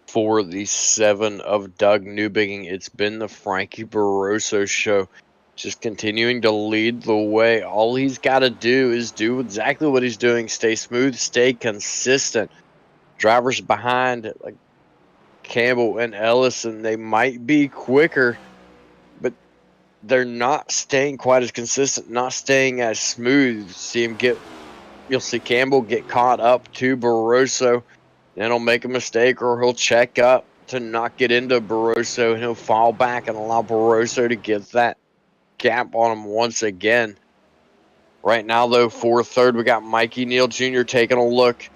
for the 7 of Doug Newbigging, it's been the Frankie Barroso show. Just continuing to lead the way. All he's got to do is do exactly what he's doing. Stay smooth, stay consistent. Drivers behind, like Campbell and Ellison, they might be quicker, but they're not staying quite as consistent, not staying as smooth. You'll see Campbell get caught up to Barroso, then he'll make a mistake or he'll check up to not get into Barroso, and he'll fall back and allow Barroso to get that gap on him once again. Right now, though, for 3rd, we got Mikey Neal Jr. taking a look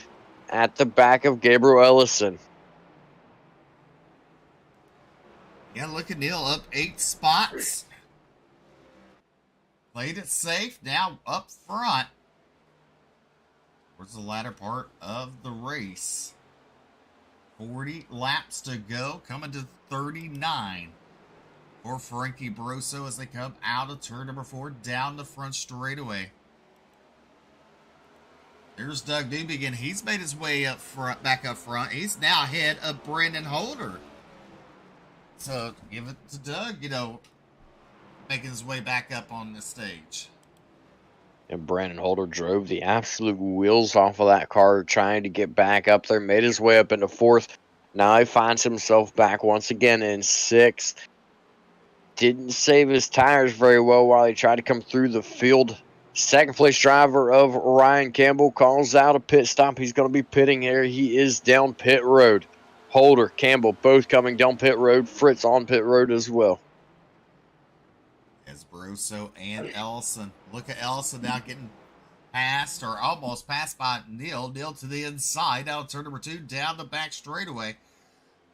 at the back of Gabriel Ellison. Yeah, look at Neal up 8 spots. Played it safe. Now up front. Towards the latter part of the race. 40 laps to go. Coming to 39 for Frankie Barroso as they come out of turn number 4 down the front straightaway. There's Doug Newbiggin. He's made his way up front, back up front. He's now ahead of Brandon Holder. So give it to Doug, making his way back up on the stage. And Brandon Holder drove the absolute wheels off of that car trying to get back up there, made his way up into 4th. Now he finds himself back once again in 6th. Didn't save his tires very well while he tried to come through the field. 2nd place driver of Ryan Campbell calls out a pit stop. He's going to be pitting here. He is down pit road. Holder, Campbell, both coming down pit road. Fritz on pit road as well. As Barroso and Ellison. Look at Ellison now getting passed or almost passed by Neal. Neal to the inside. Now turn number 2 down the back straightaway.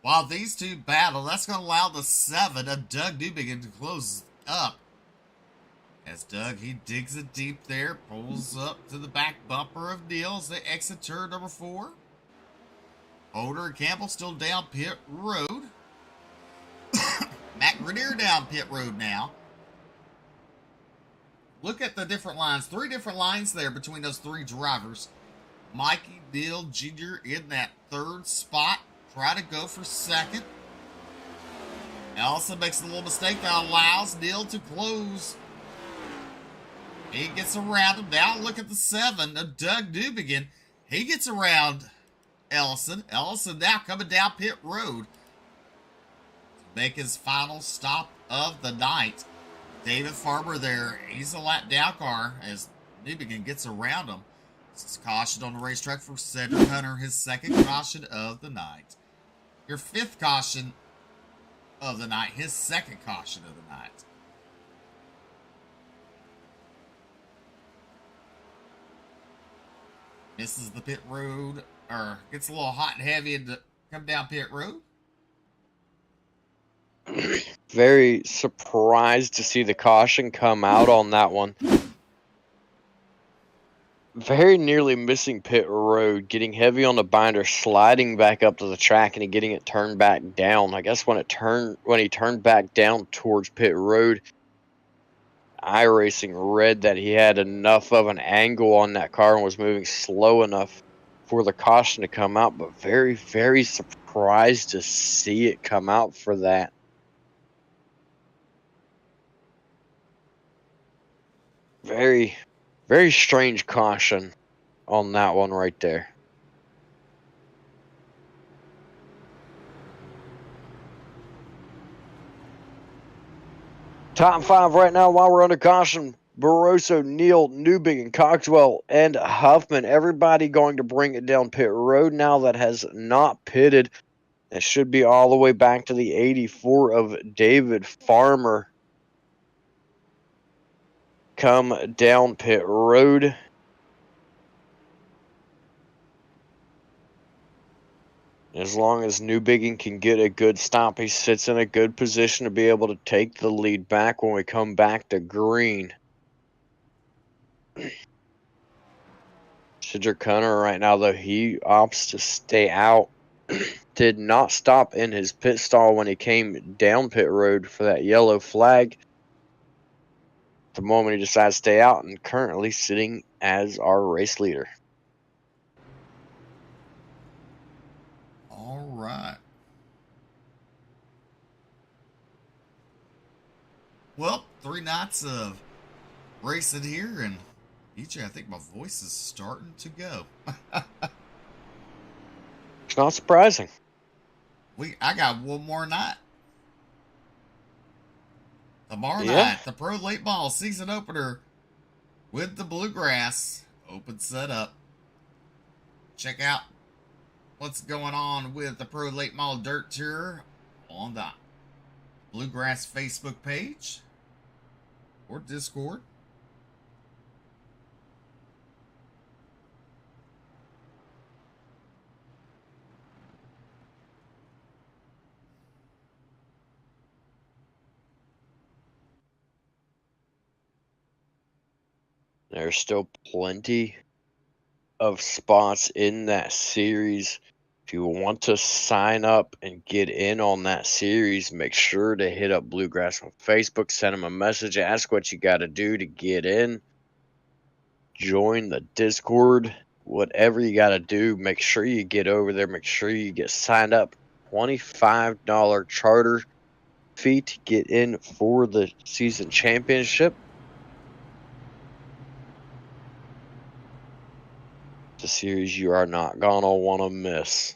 While these two battle, that's going to allow the 7 of Doug Newbiggin to close up. As Doug, he digs it deep there. Pulls up to the back bumper of Neal as they exit turn number 4. Holder and Campbell still down pit road. Matt Grenier down pit road now. Look at the different lines. 3 different lines there between those 3 drivers. Mikey Dill Jr. in that 3rd spot. Try to go for 2nd. Ellison makes a little mistake that allows Dill to close. He gets around him. Now look at the 7 of Doug Dubigan. He gets around Ellison. Ellison now coming down pit road to make his final stop of the night. David Farmer there. He's a lap down car as Dubigan gets around him. This is caution on the racetrack for Cedric Hunter, his 2nd caution of the night. Your 5th caution of the night, his 2nd caution of the night. Misses the pit road, or gets a little hot and heavy and come down pit road. Very surprised to see the caution come out on that one. Very nearly missing pit road, getting heavy on the binder, sliding back up to the track, and getting it turned back down. I guess when he turned back down towards pit road, iRacing read that he had enough of an angle on that car and was moving slow enough for the caution to come out, but very, very surprised to see it come out for that. Very, very strange caution on that one right there. Top 5 right now while we're under caution. Barroso, Neal, Newbigin, Coxwell, and Huffman. Everybody going to bring it down pit road now that has not pitted. It should be all the way back to the 84 of David Farmer. Come down pit road. As long as Newbigin can get a good stop, he sits in a good position to be able to take the lead back when we come back to green. Cedric Hunter right now, though, he opts to stay out. Did not stop in his pit stall when he came down pit road for that yellow flag. At the moment, he decides to stay out and currently sitting as our race leader. All right. Well, 3 nights of racing here, and EJ, I think my voice is starting to go. It's not surprising. I got one more night. Tomorrow Yeah. night, the Pro Late Model season opener with the Bluegrass open setup. Check out what's going on with the Pro Late Model Dirt Tour on the Bluegrass Facebook page or Discord. There's still plenty of spots in that series. If you want to sign up and get in on that series, make sure to hit up Bluegrass on Facebook, send them a message, ask what you got to do to get in, join the Discord, whatever you got to do. Make sure you get over there, make sure you get signed up. $25 charter fee to get in for the season championship. The series you are not gonna want to miss.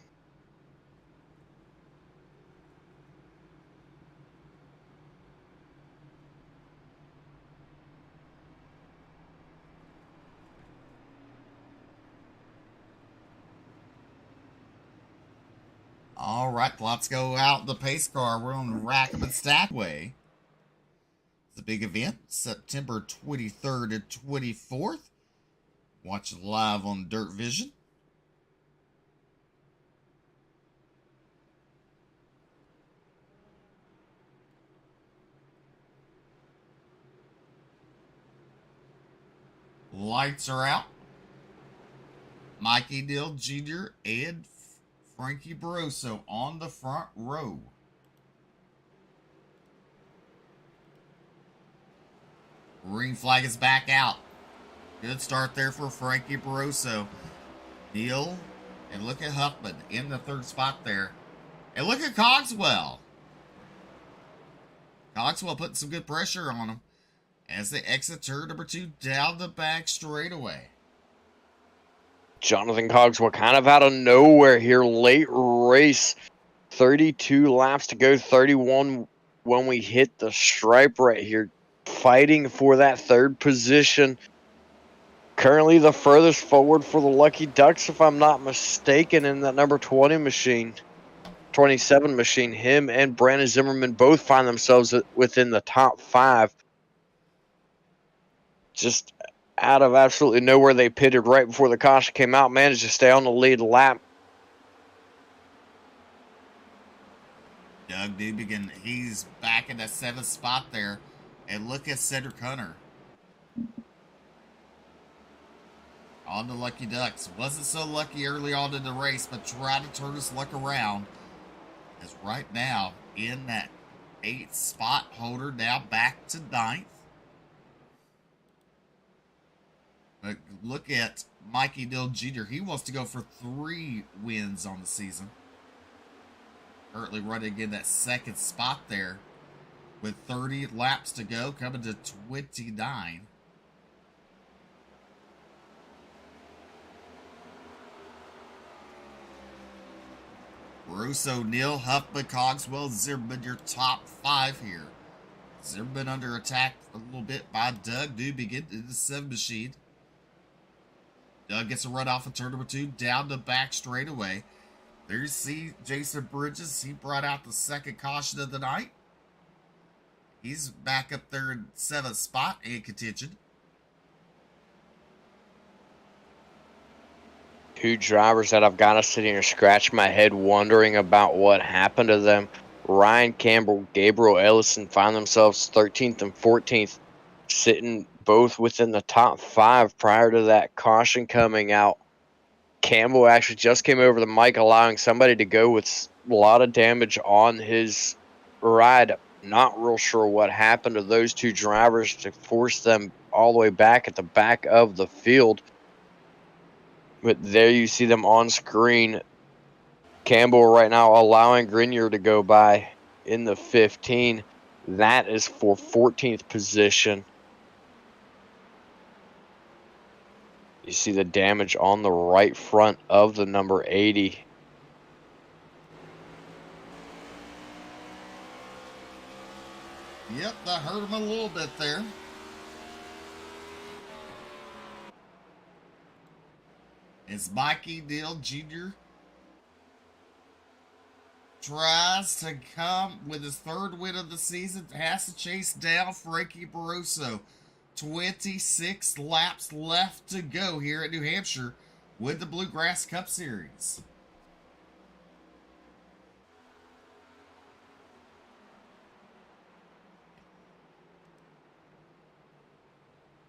All right, let's go out the pace car. We're on the Rackham and Stackway. It's a big event, September 23rd and 24th. Watch it live on Dirt Vision. Lights are out. Mikey Dill Jr. and Frankie Barroso on the front row. Green flag is back out. Good start there for Frankie Barroso. Neal, and look at Huffman in the third spot there. And look at Cogswell. Cogswell putting some good pressure on him as they exit turn number 2 down the back straightaway. Jonathan Cogswell kind of out of nowhere here, late race. 32 laps to go, 31 when we hit the stripe right here. Fighting for that third position. Currently the furthest forward for the Lucky Ducks, if I'm not mistaken, in that number 20 machine. 27 machine. Him and Brandon Zimmerman both find themselves within the top 5. Just out of absolutely nowhere, they pitted right before the caution came out, managed to stay on the lead lap. Doug Dubigan, he's back in that 7th spot there. And look at Cedric Hunter on the Lucky Ducks. Wasn't so lucky early on in the race, but tried to turn his luck around. Is right now in that 8th spot holder, now back to 9th. But look at Mikey Dill Jr. He wants to go for 3 wins on the season. Currently running in that 2nd spot there with 30 laps to go, coming to 29. Russo, Neal, Huffman, Cogswell, Zimmerman, your top 5 here. Zimmerman under attack a little bit by Doug Dubigan in the 7 machine. Doug gets a run off of turn number 2 down the back straightaway. There you see Jason Bridges. He brought out the 2nd caution of the night. He's back up there in 7th spot in contention. 2 drivers that I've got to sit here and scratch my head wondering about what happened to them. Ryan Campbell, Gabriel Ellison find themselves 13th and 14th, sitting both within the top 5 prior to that caution coming out. Campbell actually just came over the mic, allowing somebody to go with a lot of damage on his ride. Not real sure what happened to those 2 drivers to force them all the way back at the back of the field. But there you see them on screen. Campbell right now allowing Grenier to go by in the 15. That is for 14th position. You see the damage on the right front of the number 80. Yep, that hurt him a little bit there. It's Mikey Dill Jr. tries to come with his 3rd win of the season. Has to chase down Frankie Barroso. 26 laps left to go here at New Hampshire with the Bluegrass Cup Series.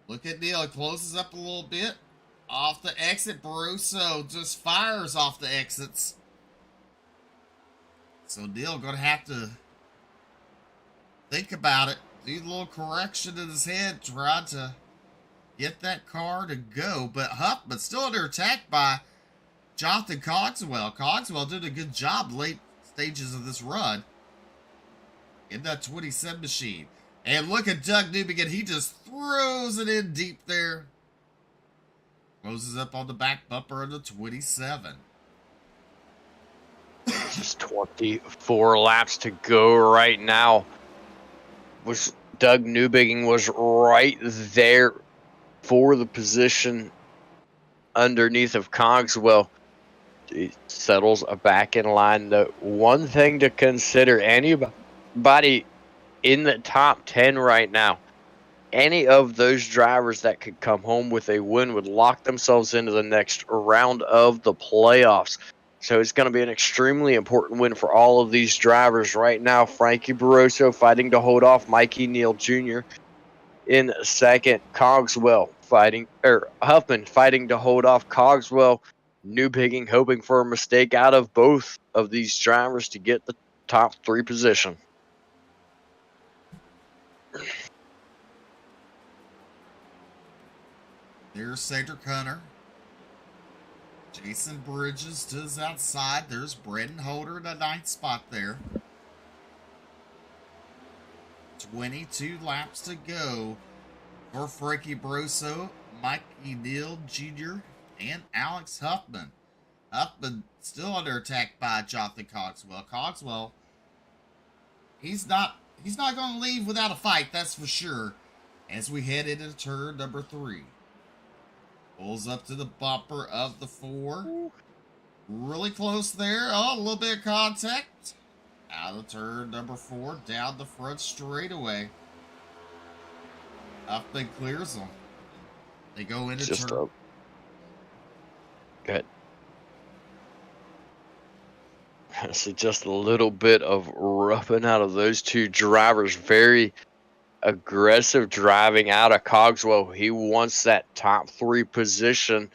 Look at Neal. It closes up a little bit. Off the exit, Barroso just fires off the exits. So Neal going to have to think about it. Do a little correction in his head. Try to get that car to go. But Huffman still under attack by Jonathan Cogswell. Cogswell did a good job late stages of this run in that 27 machine. And look at Doug Dubigan. He just throws it in deep there. Closes up on the back bumper of the 27. Just 24 laps to go right now. Doug Newbigging was right there for the position underneath of Cogswell. He settles back in line. The one thing to consider, anybody in the top 10 right now, any of those drivers that could come home with a win would lock themselves into the next round of the playoffs. So it's going to be an extremely important win for all of these drivers right now. Frankie Barroso fighting to hold off Mikey Neal Jr. in 2nd. Huffman fighting to hold off Cogswell. Newbigging hoping for a mistake out of both of these drivers to get the top 3 position. There's Cedric Hunter. Jason Bridges to his outside. There's Brendan Holder in the 9th spot there. 22 laps to go for Frankie Broso, Mikey Neal Jr., and Alex Huffman. Huffman still under attack by Jonathan Cogswell. Cogswell, he's not going to leave without a fight, that's for sure. As we head into turn number 3. Pulls up to the bumper of the 4. Really close there. Oh, a little bit of contact. Out of turn number 4, down the front straightaway. Huffman clears them. They go into Just turn. Good. So just a little bit of roughing out of those two drivers. Very aggressive driving out of Cogswell. He wants that top 3 position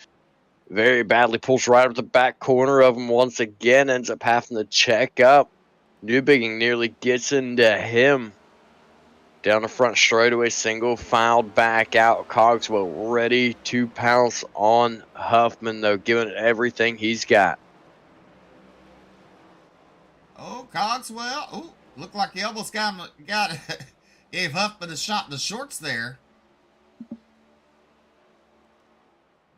very badly. Pulls right up the back corner of him once again. Ends up having to check up. Newbigin nearly gets into him. Down the front straightaway, single filed back out. Cogswell ready to pounce on Huffman, though, giving it everything he's got. Oh, Cogswell. Oh, looked like he almost got gave Huffman a shot in the shorts there.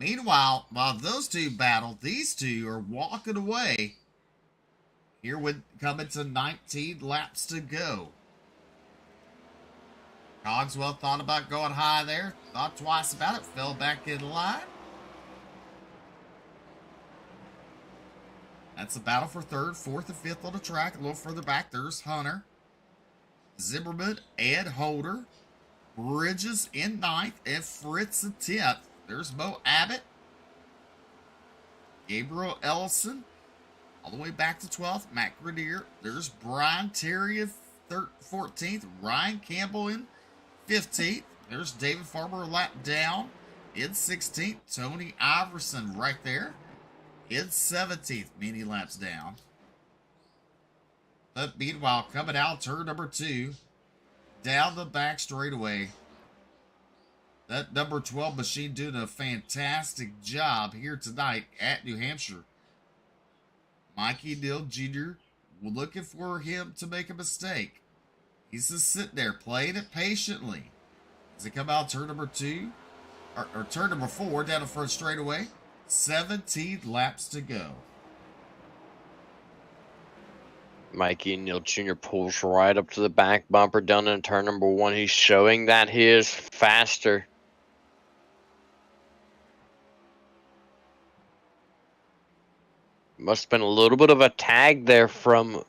Meanwhile, while those two battle, these two are walking away. Here with coming to 19 laps to go. Cogswell thought about going high there. Thought twice about it. Fell back in line. That's the battle for 3rd, 4th, and 5th on the track. A little further back, there's Hunter, Zimmerman, Ed Holder, Bridges in 9th, and Fritz in 10th. There's Mo Abbott, Gabriel Ellison, all the way back to 12th, Matt Grenier. There's Brian Terry in 14th, Ryan Campbell in 15th. There's David Farmer a lap down in 16th. Tony Iverson right there in 17th, many laps down. But meanwhile, coming out turn number 2, down the back straightaway. That number 12 machine doing a fantastic job here tonight at New Hampshire. Mikey Neal Jr., we're looking for him to make a mistake. He's just sitting there playing it patiently. As they come out turn number 2, or turn number 4 down the front straightaway. 17 laps to go. Mikey Neal Jr. pulls right up to the back bumper down in turn number 1. He's showing that he is faster. Must have been a little bit of a tag there from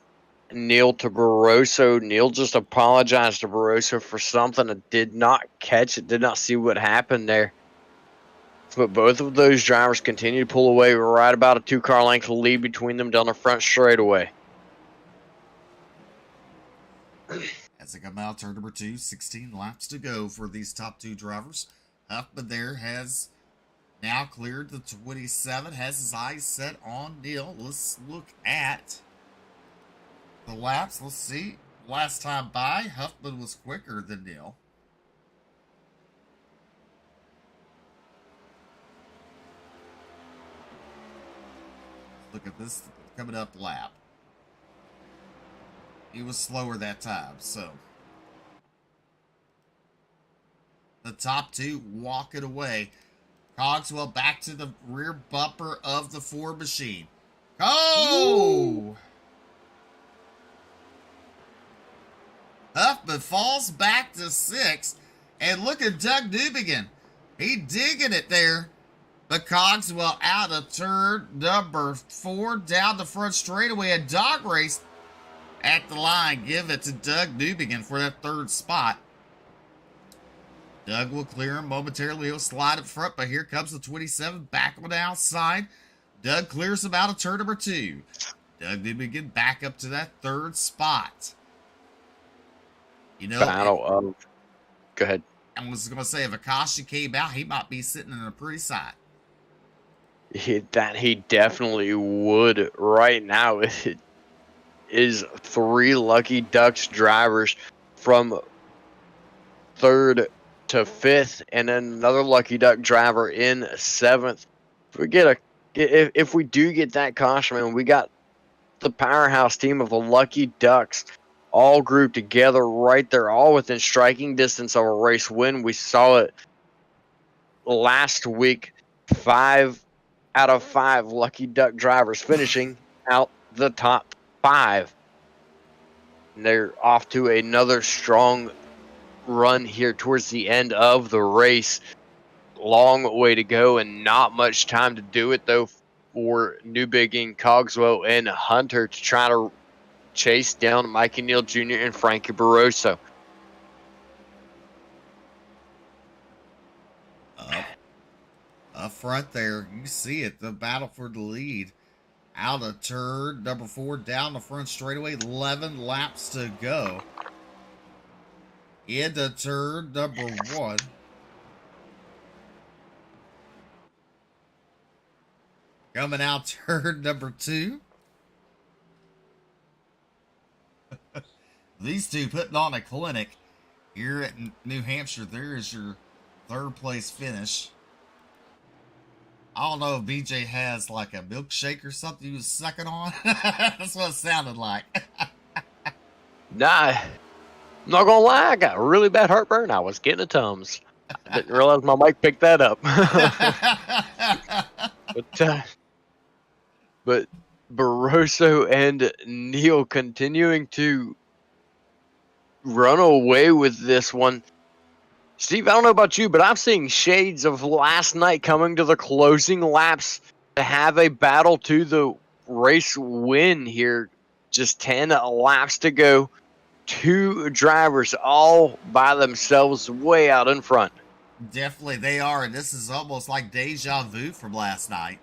Neal to Barroso. Neal just apologized to Barroso for something and did not catch it, did not see what happened there. But both of those drivers continue to pull away. We're right about a 2-car length lead between them down the front straightaway. As they come out, turn number 2, 16 laps to go for these top 2 drivers. Huffman there has now cleared the 27, has his eyes set on Neal. Let's look at the laps. Let's see. Last time by, Huffman was quicker than Neal. Look at this coming up lap. He was slower that time, so. The top 2 walking away. Cogswell back to the rear bumper of the Ford machine. Oh! Huffman falls back to 6. And look at Doug Newbigin. He digging it there. But Cogswell out of turn number 4 down the front straightaway. A dog race at the line. Give it to Doug Newbigin for that 3rd spot. Doug will clear him momentarily. He'll slide up front, but here comes the 27 back on the outside. Doug clears him out of turn number 2. Doug Newbigin back up to that 3rd spot. You know, Go ahead. I was going to say, if Akashi came out, he might be sitting in a pretty sight. He definitely would right now. It is 3 Lucky Ducks drivers from 3rd to 5th, and then another Lucky Duck driver in 7th. If we do get that caution, man, we got the powerhouse team of the Lucky Ducks all grouped together right there, all within striking distance of a race win. We saw it last week. 5 out of 5 Lucky Duck drivers finishing out the top 5. And they're off to another strong run here towards the end of the race. Long way to go and not much time to do it, though, for Newbigin, Cogswell, and Hunter to try to chase down Mikey Neal Jr. and Frankie Barroso. Up front there, you see it, the battle for the lead. Out of turn number 4, down the front straightaway, 11 laps to go. Into turn number 1. Coming out turn number 2. These two putting on a clinic here at New Hampshire. There is your 3rd place finish. I don't know if BJ has like a milkshake or something he was sucking on. That's what it sounded like. Nah, I'm not gonna lie, I got a really bad heartburn. I was getting a Tums. I didn't realize my mic picked that up. But Barroso and Neal continuing to run away with this one. Steve, I don't know about you, but I'm seeing shades of last night coming to the closing laps to have a battle to the race win here. Just 10 laps to go. 2 drivers all by themselves way out in front. Definitely they are, and this is almost like deja vu from last night.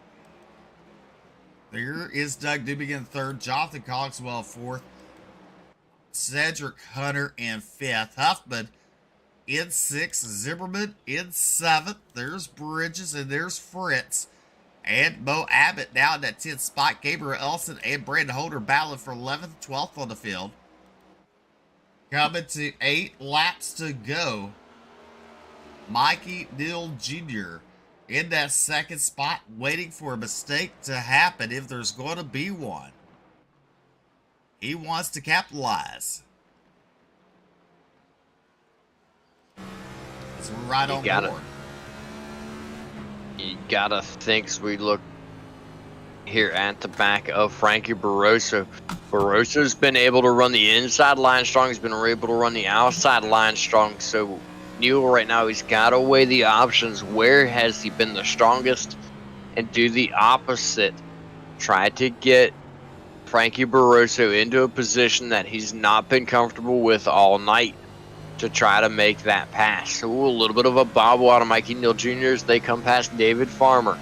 There is Doug Dubigin 3rd, Jonathan Cogswell 4th, Cedric Hunter in 5th, Huffman in 6th, Zimmerman in 7th. There's Bridges and there's Fritz. And Mo Abbott now in that 10th spot. Gabriel Ellison and Brandon Holder battling for 11th, 12th on the field. Coming to 8 laps to go. Mikey Neal Jr. in that 2nd spot, waiting for a mistake to happen if there's going to be one. He wants to capitalize. So we're right on board. You gotta think, as we look here at the back of Frankie Barroso. Barroso's been able to run the inside line strong. He's been able to run the outside line strong. So Neal right now, he's got to weigh the options. Where has he been the strongest? And do the opposite. Try to get Frankie Barroso into a position that he's not been comfortable with all night to try to make that pass. So a little bit of a bobble out of Mikey Neal Jr. as they come past David Farmer.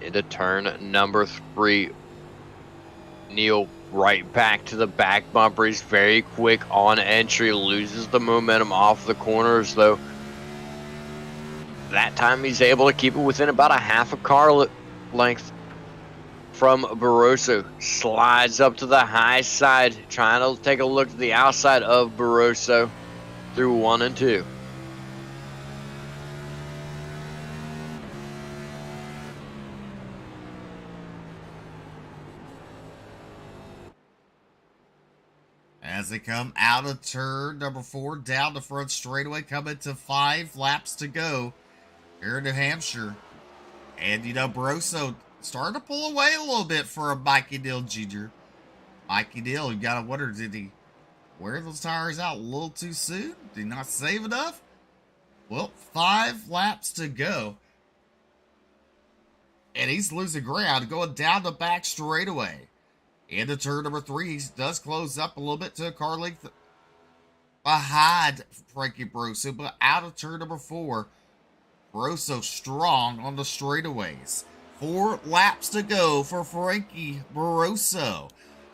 Into turn number 3. Neal right back to the back bumper. He's very quick on entry. Loses the momentum off the corners, though. That time he's able to keep it within about a half a car length from Barroso. Slides up to the high side, trying to take a look at the outside of Barroso through 1 and 2. As they come out of turn number 4, down the front straightaway, coming to 5 laps to go here in New Hampshire. And, Barroso starting to pull away a little bit for a Mikey Neal Jr. Mikey Neal, you got to wonder, did he wear those tires out a little too soon? Did he not save enough? Well, 5 laps to go. And he's losing ground, going down the back straightaway. Into turn number 3, he does close up a little bit to a car length behind Frankie Barroso, but out of turn number 4, Barroso strong on the straightaways. 4 laps to go for Frankie Barroso.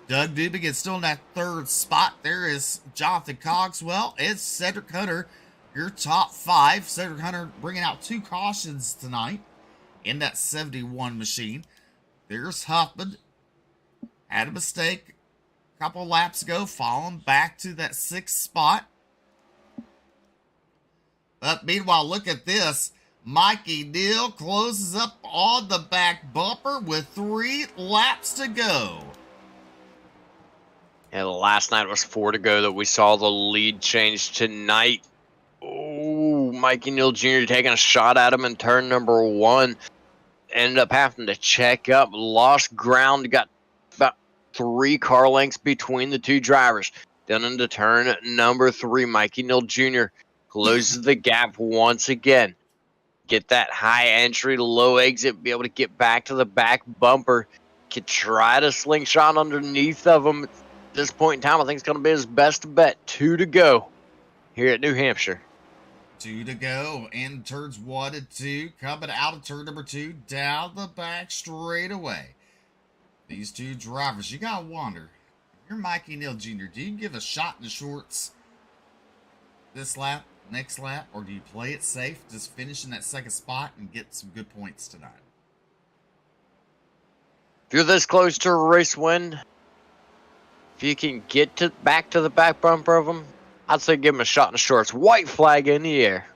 Doug Dubigin still in that 3rd spot. There is Jonathan Cogswell and Cedric Hunter, your top 5. Cedric Hunter bringing out 2 cautions tonight in that 71 machine. There's Huffman. Had a mistake a couple laps ago, falling back to that 6th spot. But meanwhile, look at this. Mikey Neal closes up on the back bumper with 3 laps to go. And last night was 4 to go that we saw the lead change tonight. Oh, Mikey Neal Jr. taking a shot at him in turn number 1. Ended up having to check up, lost ground, got about 3 car lengths between the 2 drivers. Then into turn number 3, Mikey Neal Jr. closes the gap once again. Get that high entry, low exit, be able to get back to the back bumper. Could try to slingshot underneath of him. At this point in time, I think it's going to be his best bet. 2 to go here at New Hampshire. 2 to go in turns 1 and 2. Coming out of turn number 2, down the back straightaway. These 2 drivers, you got to wonder, if you're Mikey Neal Jr., do you give a shot in the shorts this lap, next lap, or do you play it safe, just finish in that second spot and get some good points tonight? If you're this close to a race win, if you can get back to the back bumper of them, I'd say give him a shot in the shorts. White flag in the air.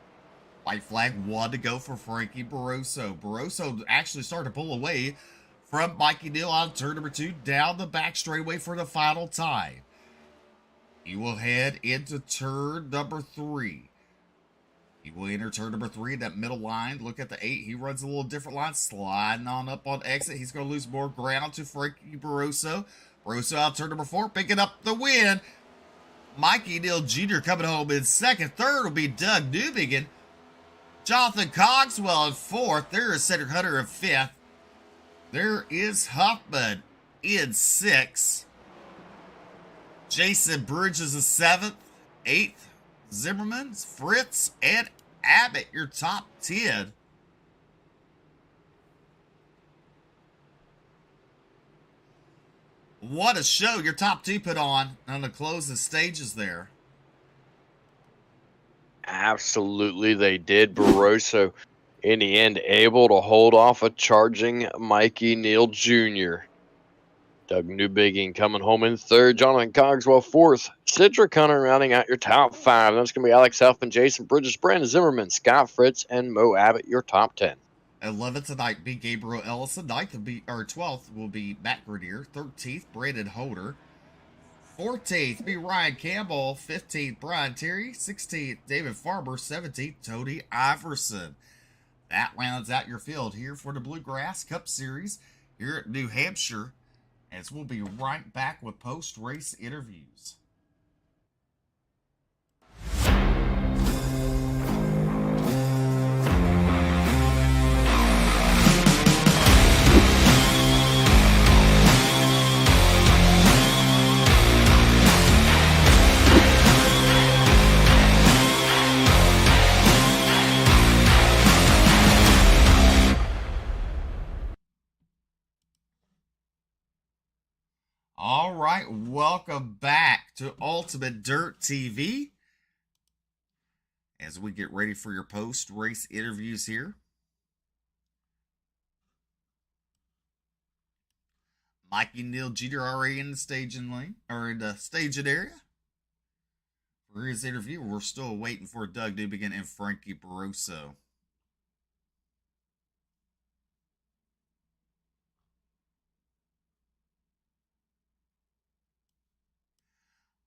White flag, 1 to go for Frankie Barroso. Barroso actually started to pull away from Mikey Neal on turn number 2, down the back straightaway for the final time. He will head into turn number 3. He will enter turn number 3 in that middle line. Look at the 8. He runs a little different line, sliding on up on exit. He's going to lose more ground to Frankie Barroso. Barroso out turn number 4, picking up the win. Mikey Neal Jr. coming home in second. Third will be Doug Newbegin. Jonathan Cogswell in 4th. There is Cedric Hunter in 5th. There is Huffman in 6th. Jason Bridges is 7th. 8th, Zimmerman, Fritz, and Abbott, your top 10. What a show your top 2 put on the closing stages there. Absolutely, they did. Barroso, in the end, able to hold off a charging Mikey Neal Jr. Doug Newbegin coming home in 3rd. Jonathan Cogswell 4th. Cedric Hunter rounding out your top 5. That's going to be Alex Huffman, Jason Bridges, Brandon Zimmerman, Scott Fritz, and Mo Abbott, your top 10. 11th tonight be Gabriel Ellison. 12th will be Matt Grenier. 13th, Brandon Holder. 14th be Ryan Campbell. 15th, Brian Terry. 16th, David Farber. 17th, Tony Iverson. That rounds out your field here for the Bluegrass Cup Series here at New Hampshire, as we'll be right back with post-race interviews. All right, welcome back to Ultimate Dirt TV as we get ready for your post-race interviews here. Mikey Neal Jr. already in the staging lane, or in the staging area for his interview. We're still waiting for Doug Newbegin and Frankie Barroso.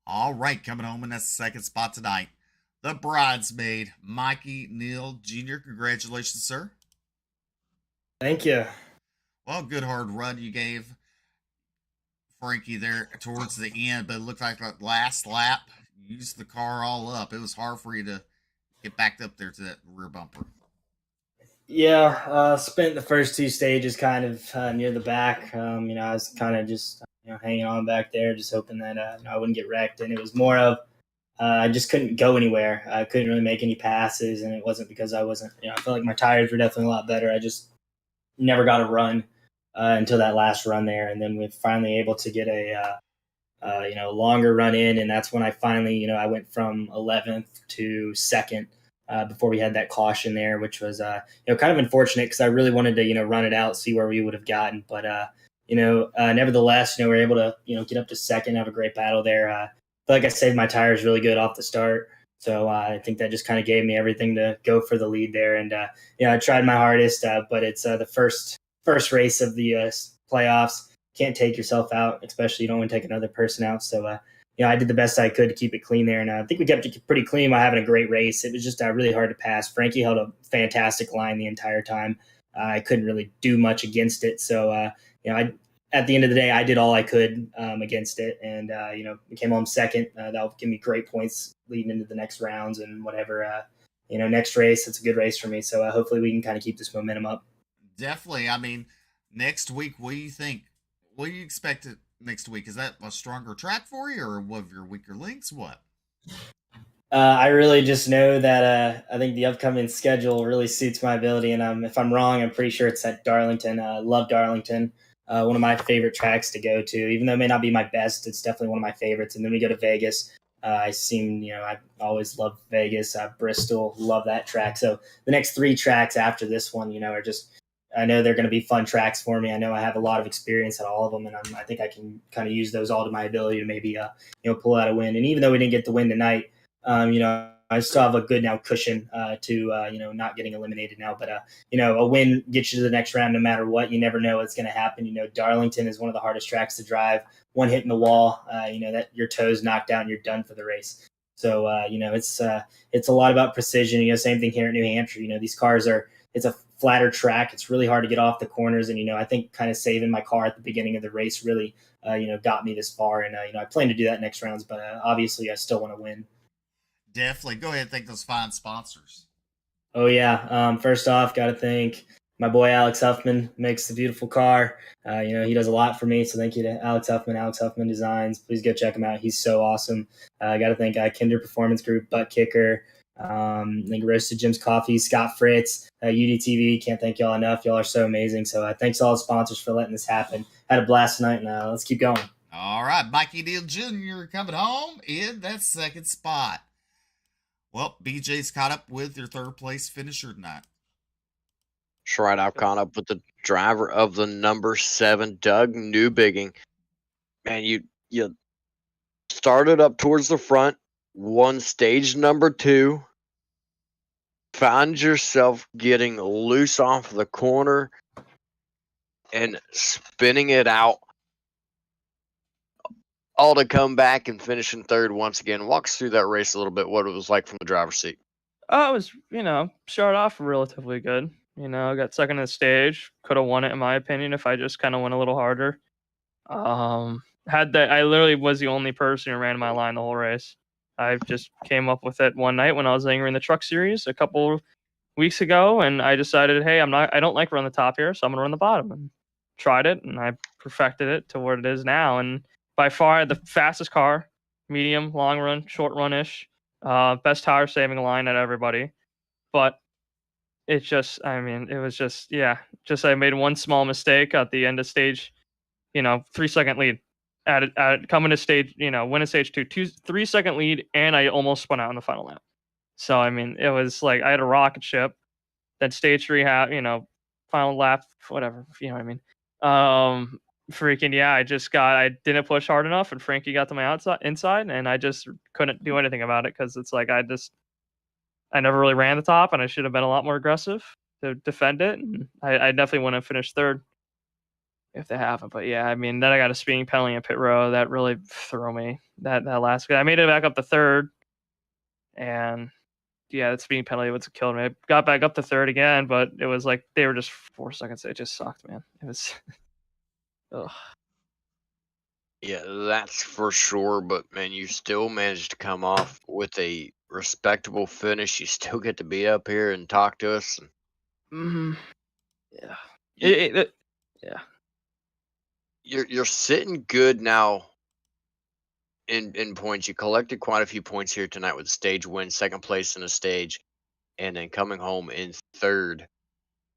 All right, coming home in that second spot tonight, the bridesmaid, Mikey Neal Jr. Congratulations, sir. Thank you. Well, good hard run you gave Frankie there towards the end, but it looked like that last lap, you used the car all up. It was hard for you to get backed up there to that rear bumper. Yeah, spent the first 2 stages kind of near the back. I was kind of just hanging on back there, just hoping that I wouldn't get wrecked. And it was more of I just couldn't go anywhere. I couldn't really make any passes, and it wasn't because I wasn't. I felt like my tires were definitely a lot better. I just never got a run until that last run there, and then we were finally able to get a longer run in, and that's when I finally I went from 11th to 2nd. Before we had that caution there, which was kind of unfortunate because I really wanted to run it out, see where we would have gotten, but nevertheless we were able to get up to 2nd, have a great battle there. I feel like I saved my tires really good off the start. So I think that just kind of gave me everything to go for the lead there. And I tried my hardest, but it's the first race of the playoffs. Can't take yourself out, especially you don't want to take another person out. So I did the best I could to keep it clean there, and I think we kept it pretty clean while having a great race. It was just really hard to pass. Frankie held a fantastic line the entire time. I couldn't really do much against it. So at the end of the day, I did all I could against it, and we came home second. That'll give me great points leading into the next rounds and whatever. Next race, it's a good race for me. So hopefully we can kind of keep this momentum up. Definitely. I mean, next week, what do you think? What do you expect next week? Is that a stronger track for you, or one of your weaker links? What? I really just know that I think the upcoming schedule really suits my ability, and if I'm wrong, I'm pretty sure it's at Darlington. Love Darlington. One of my favorite tracks to go to, even though it may not be my best, it's definitely one of my favorites. And then we go to Vegas. I always loved Vegas, Bristol, love that track. So the next 3 tracks after this one, are just, I know they're going to be fun tracks for me. I know I have a lot of experience at all of them, and I think I can kind of use those all to my ability to maybe, pull out a win. And even though we didn't get the win tonight, I still have a good now cushion to not getting eliminated now. But a win gets you to the next round no matter what. You never know what's going to happen. Darlington is one of the hardest tracks to drive. One hit in the wall, that your toes knocked out and you're done for the race. So it's a lot about precision. Same thing here at New Hampshire. These cars it's a flatter track. It's really hard to get off the corners, and I think kind of saving my car at the beginning of the race really got me this far. And I plan to do that next rounds, but obviously I still want to win. Definitely. Go ahead and thank those fine sponsors. Oh, yeah. First off, got to thank my boy Alex Huffman, makes the beautiful car. He does a lot for me, so thank you to Alex Huffman Designs. Please go check him out. He's so awesome. I got to thank Kinder Performance Group, Butt Kicker, thank Roasted Jim's Coffee, Scott Fritz, UDTV. Can't thank y'all enough. Y'all are so amazing. So thanks to all the sponsors for letting this happen. Had a blast tonight, and let's keep going. All right, Mikey Deal Jr. coming home in that second spot. Well, BJ's caught up with your third place finisher tonight. That's right. I've caught up with the driver of the number 7, Doug Newbigging. Man, you started up towards the front, won stage number 2, found yourself getting loose off the corner and spinning it out, all to come back and finish in third once again. Walk us through that race a little bit, what it was like from the driver's seat. It was, started off relatively good. Got second in the stage. Could have won it, in my opinion, if I just kind of went a little harder. I literally was the only person who ran my line the whole race. I just came up with it one night when I was angry in the truck series a couple weeks ago, and I decided, hey, I don't like running the top here, so I'm gonna run the bottom. And tried it, and I perfected it to where it is now. And by far the fastest car, medium, long run, short run-ish, best tire saving line at everybody. But it was just I made one small mistake at the end of stage, 3-second lead. Coming to stage, win a stage 2, 3-second lead, and I almost spun out in the final lap. So it was like I had a rocket ship. Then stage 3 final lap, whatever, you know what I mean. I didn't push hard enough, and Frankie got to my inside, and I just couldn't do anything about it because it's like I never really ran the top, and I should have been a lot more aggressive to defend it. And I definitely want to finish third if they haven't. But then I got a speeding penalty in pit row that really threw me. That last guy, I made it back up to third, and that speeding penalty would have killed me. I got back up to third again, but it was like they were just 4 seconds. It just sucked, man. It was. Ugh. Yeah, that's for sure. But man, you still managed to come off with a respectable finish. You still get to be up here and talk to us. Mm-hmm. Yeah. Yeah. You're sitting good now in points. You collected quite a few points here tonight with a stage win, second place in a stage, and then coming home in third.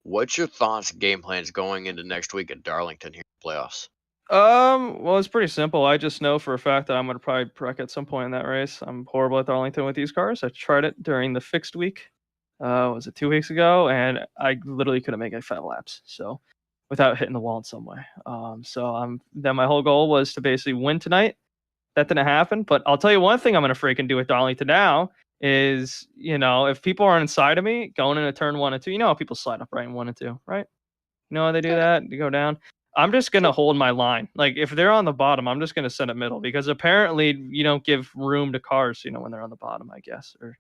What's your thoughts, game plans going into next week at Darlington here in the playoffs? Well, it's pretty simple. I just know for a fact that I'm going to probably wreck at some point in that race. I'm horrible at Darlington with these cars. I tried it during the fixed week. Was it 2 weeks ago? And I literally couldn't make 5 laps. So without hitting the wall in some way. Then my whole goal was to basically win tonight. That didn't happen. But I'll tell you one thing I'm going to freaking do with Darlington now is, if people are inside of me going into turn 1 and 2, how people slide up right in 1 and 2, right? You know how they do that? They go down. I'm just gonna hold my line. Like if they're on the bottom, I'm just gonna send it middle because apparently you don't give room to cars, when they're on the bottom, I guess. Or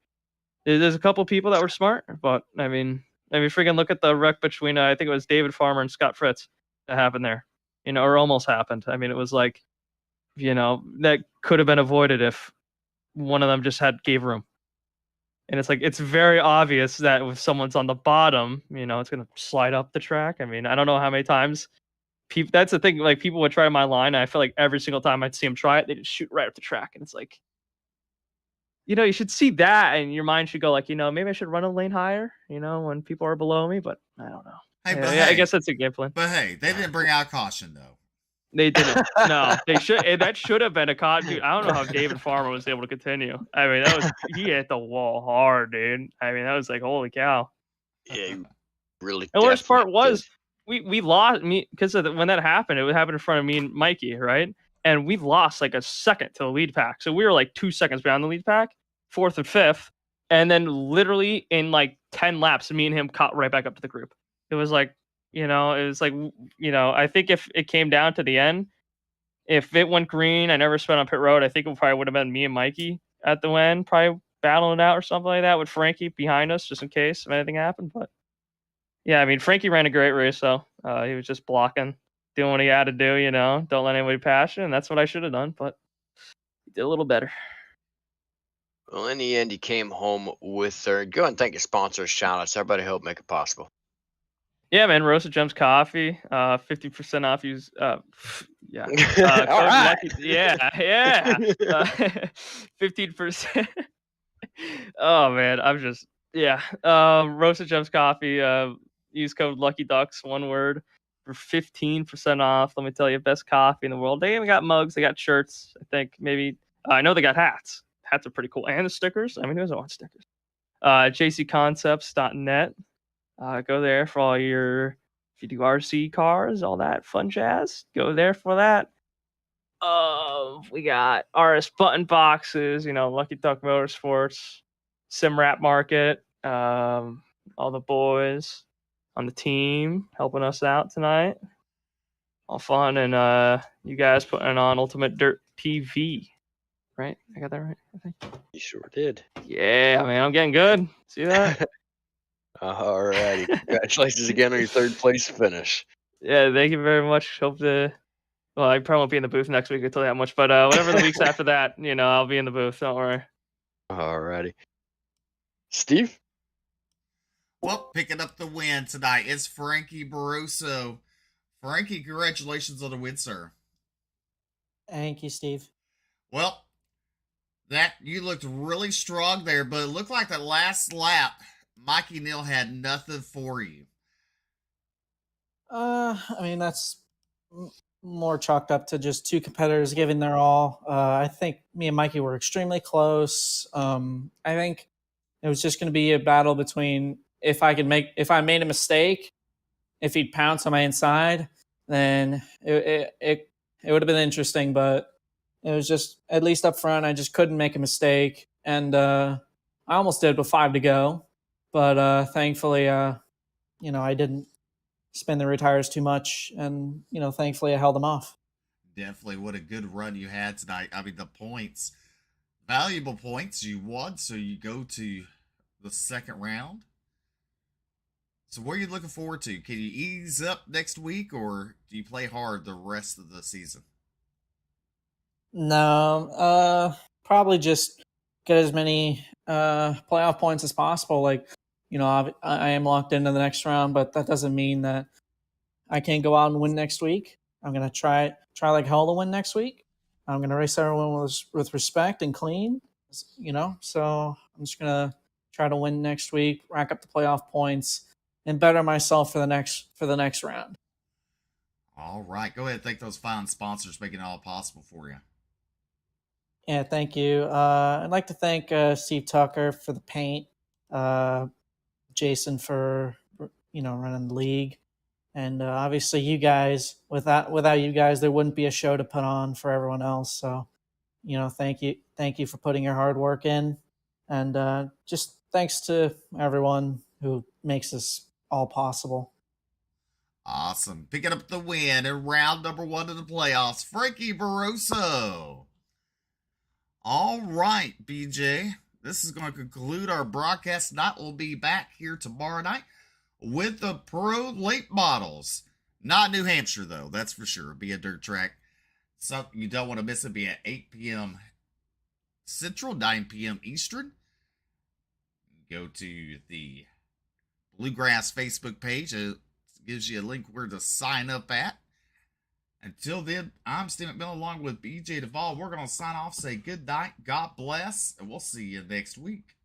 there's a couple people that were smart, but I mean, freaking look at the wreck between I think it was David Farmer and Scott Fritz that happened there, or almost happened. I mean, it was like, that could have been avoided if one of them just gave room. And it's like, it's very obvious that if someone's on the bottom, it's going to slide up the track. I mean, I don't know how many times that's the thing. Like people would try my line. And I feel like every single time I'd see them try it, they just shoot right up the track. And it's like, you should see that and your mind should go like, maybe I should run a lane higher, when people are below me, but I don't know. Hey, I guess that's a game plan. But hey, they didn't bring out caution though. They didn't. No, they should. That should have been a caution. Dude, I don't know how David Farmer was able to continue. I mean, he hit the wall hard, dude. I mean, that was like, holy cow. Yeah, really. The worst part was we lost because when that happened, it happened in front of me and Mikey, right? And we lost like a second to the lead pack. So we were like 2 seconds behind the lead pack, 4th and 5th. And then literally in like 10 laps, me and him caught right back up to the group. It was like, I think if it came down to the end, if it went green, I never spent on pit road, I think it probably would have been me and Mikey at the end, probably battling it out or something like that with Frankie behind us, just in case if anything happened. But yeah, I mean, Frankie ran a great race, though. He was just blocking, doing what he had to do, don't let anybody pass you, and that's what I should have done, but he did a little better. Well, in the end, he came home with third. Go and thank your sponsors, shout-outs. Everybody help make it possible. Yeah, man, Roasted Gems Coffee, 50% off. Use, yeah. All right. Lucky, yeah. 15%. Oh, man, I'm just, yeah. Roasted Gems Coffee, use code Lucky Ducks, one word, for 15% off. Let me tell you, best coffee in the world. They even got mugs, they got shirts, I think, maybe. I know they got hats. Hats are pretty cool. And the stickers. I mean, who doesn't want stickers? jcconcepts.net. Go there for all your, if you do RC cars, all that fun jazz. Go there for that. We got RS button boxes, Lucky Duck Motorsports, Simrap Market, all the boys on the team helping us out tonight. All fun, and you guys putting on Ultimate Dirt TV, right? I got that right, I think. You sure did. Yeah, man, I'm getting good. See that? All righty. Congratulations again on your third place finish. Yeah, thank you very much. Hope to. Well, I probably won't be in the booth next week. I tell you that much. But whatever the weeks after that, I'll be in the booth. Don't worry. All righty. Steve? Well, picking up the win tonight is Frankie Barroso. Frankie, congratulations on the win, sir. Thank you, Steve. Well, you looked really strong there, but it looked like that last lap, Mikey Neal had nothing for you. I mean, that's more chalked up to just two competitors giving their all. I think me and Mikey were extremely close. I think it was just going to be a battle between if I made a mistake, if he'd pounce on my inside, then it would have been interesting. But it was just, at least up front, I just couldn't make a mistake, and I almost did with 5 to go. But thankfully, I didn't spin the retires too much, and thankfully I held them off. Definitely, what a good run you had tonight. I mean, the points, valuable points you won, so you go to the second round. So what are you looking forward to? Can you ease up next week, or do you play hard the rest of the season? No, probably just get as many playoff points as possible. Like, I am locked into the next round, but that doesn't mean that I can't go out and win next week. I'm gonna try like hell to win next week. I'm gonna race everyone with respect and clean. So I'm just gonna try to win next week, rack up the playoff points, and better myself for the next round. All right, go ahead and thank those fine sponsors making it all possible for you. Yeah, thank you. I'd like to thank Steve Tucker for the paint, Jason for running the league, and obviously you guys. Without you guys, there wouldn't be a show to put on for everyone else. So, thank you for putting your hard work in, And just thanks to everyone who makes this all possible. Awesome. Picking up the win in round number 1 of the playoffs, Frankie Barroso. All right, BJ. This is going to conclude our broadcast night. We'll be back here tomorrow night with the Pro Late Models. Not New Hampshire, though. That's for sure. It'll be a dirt track. Something you don't want to miss. It'll be at 8 p.m. Central, 9 p.m. Eastern. Go to the Bluegrass Facebook page. It gives you a link where to sign up at. Until then, I'm Steve McMillan along with BJ Duvall. We're going to sign off, say good night, God bless, and we'll see you next week.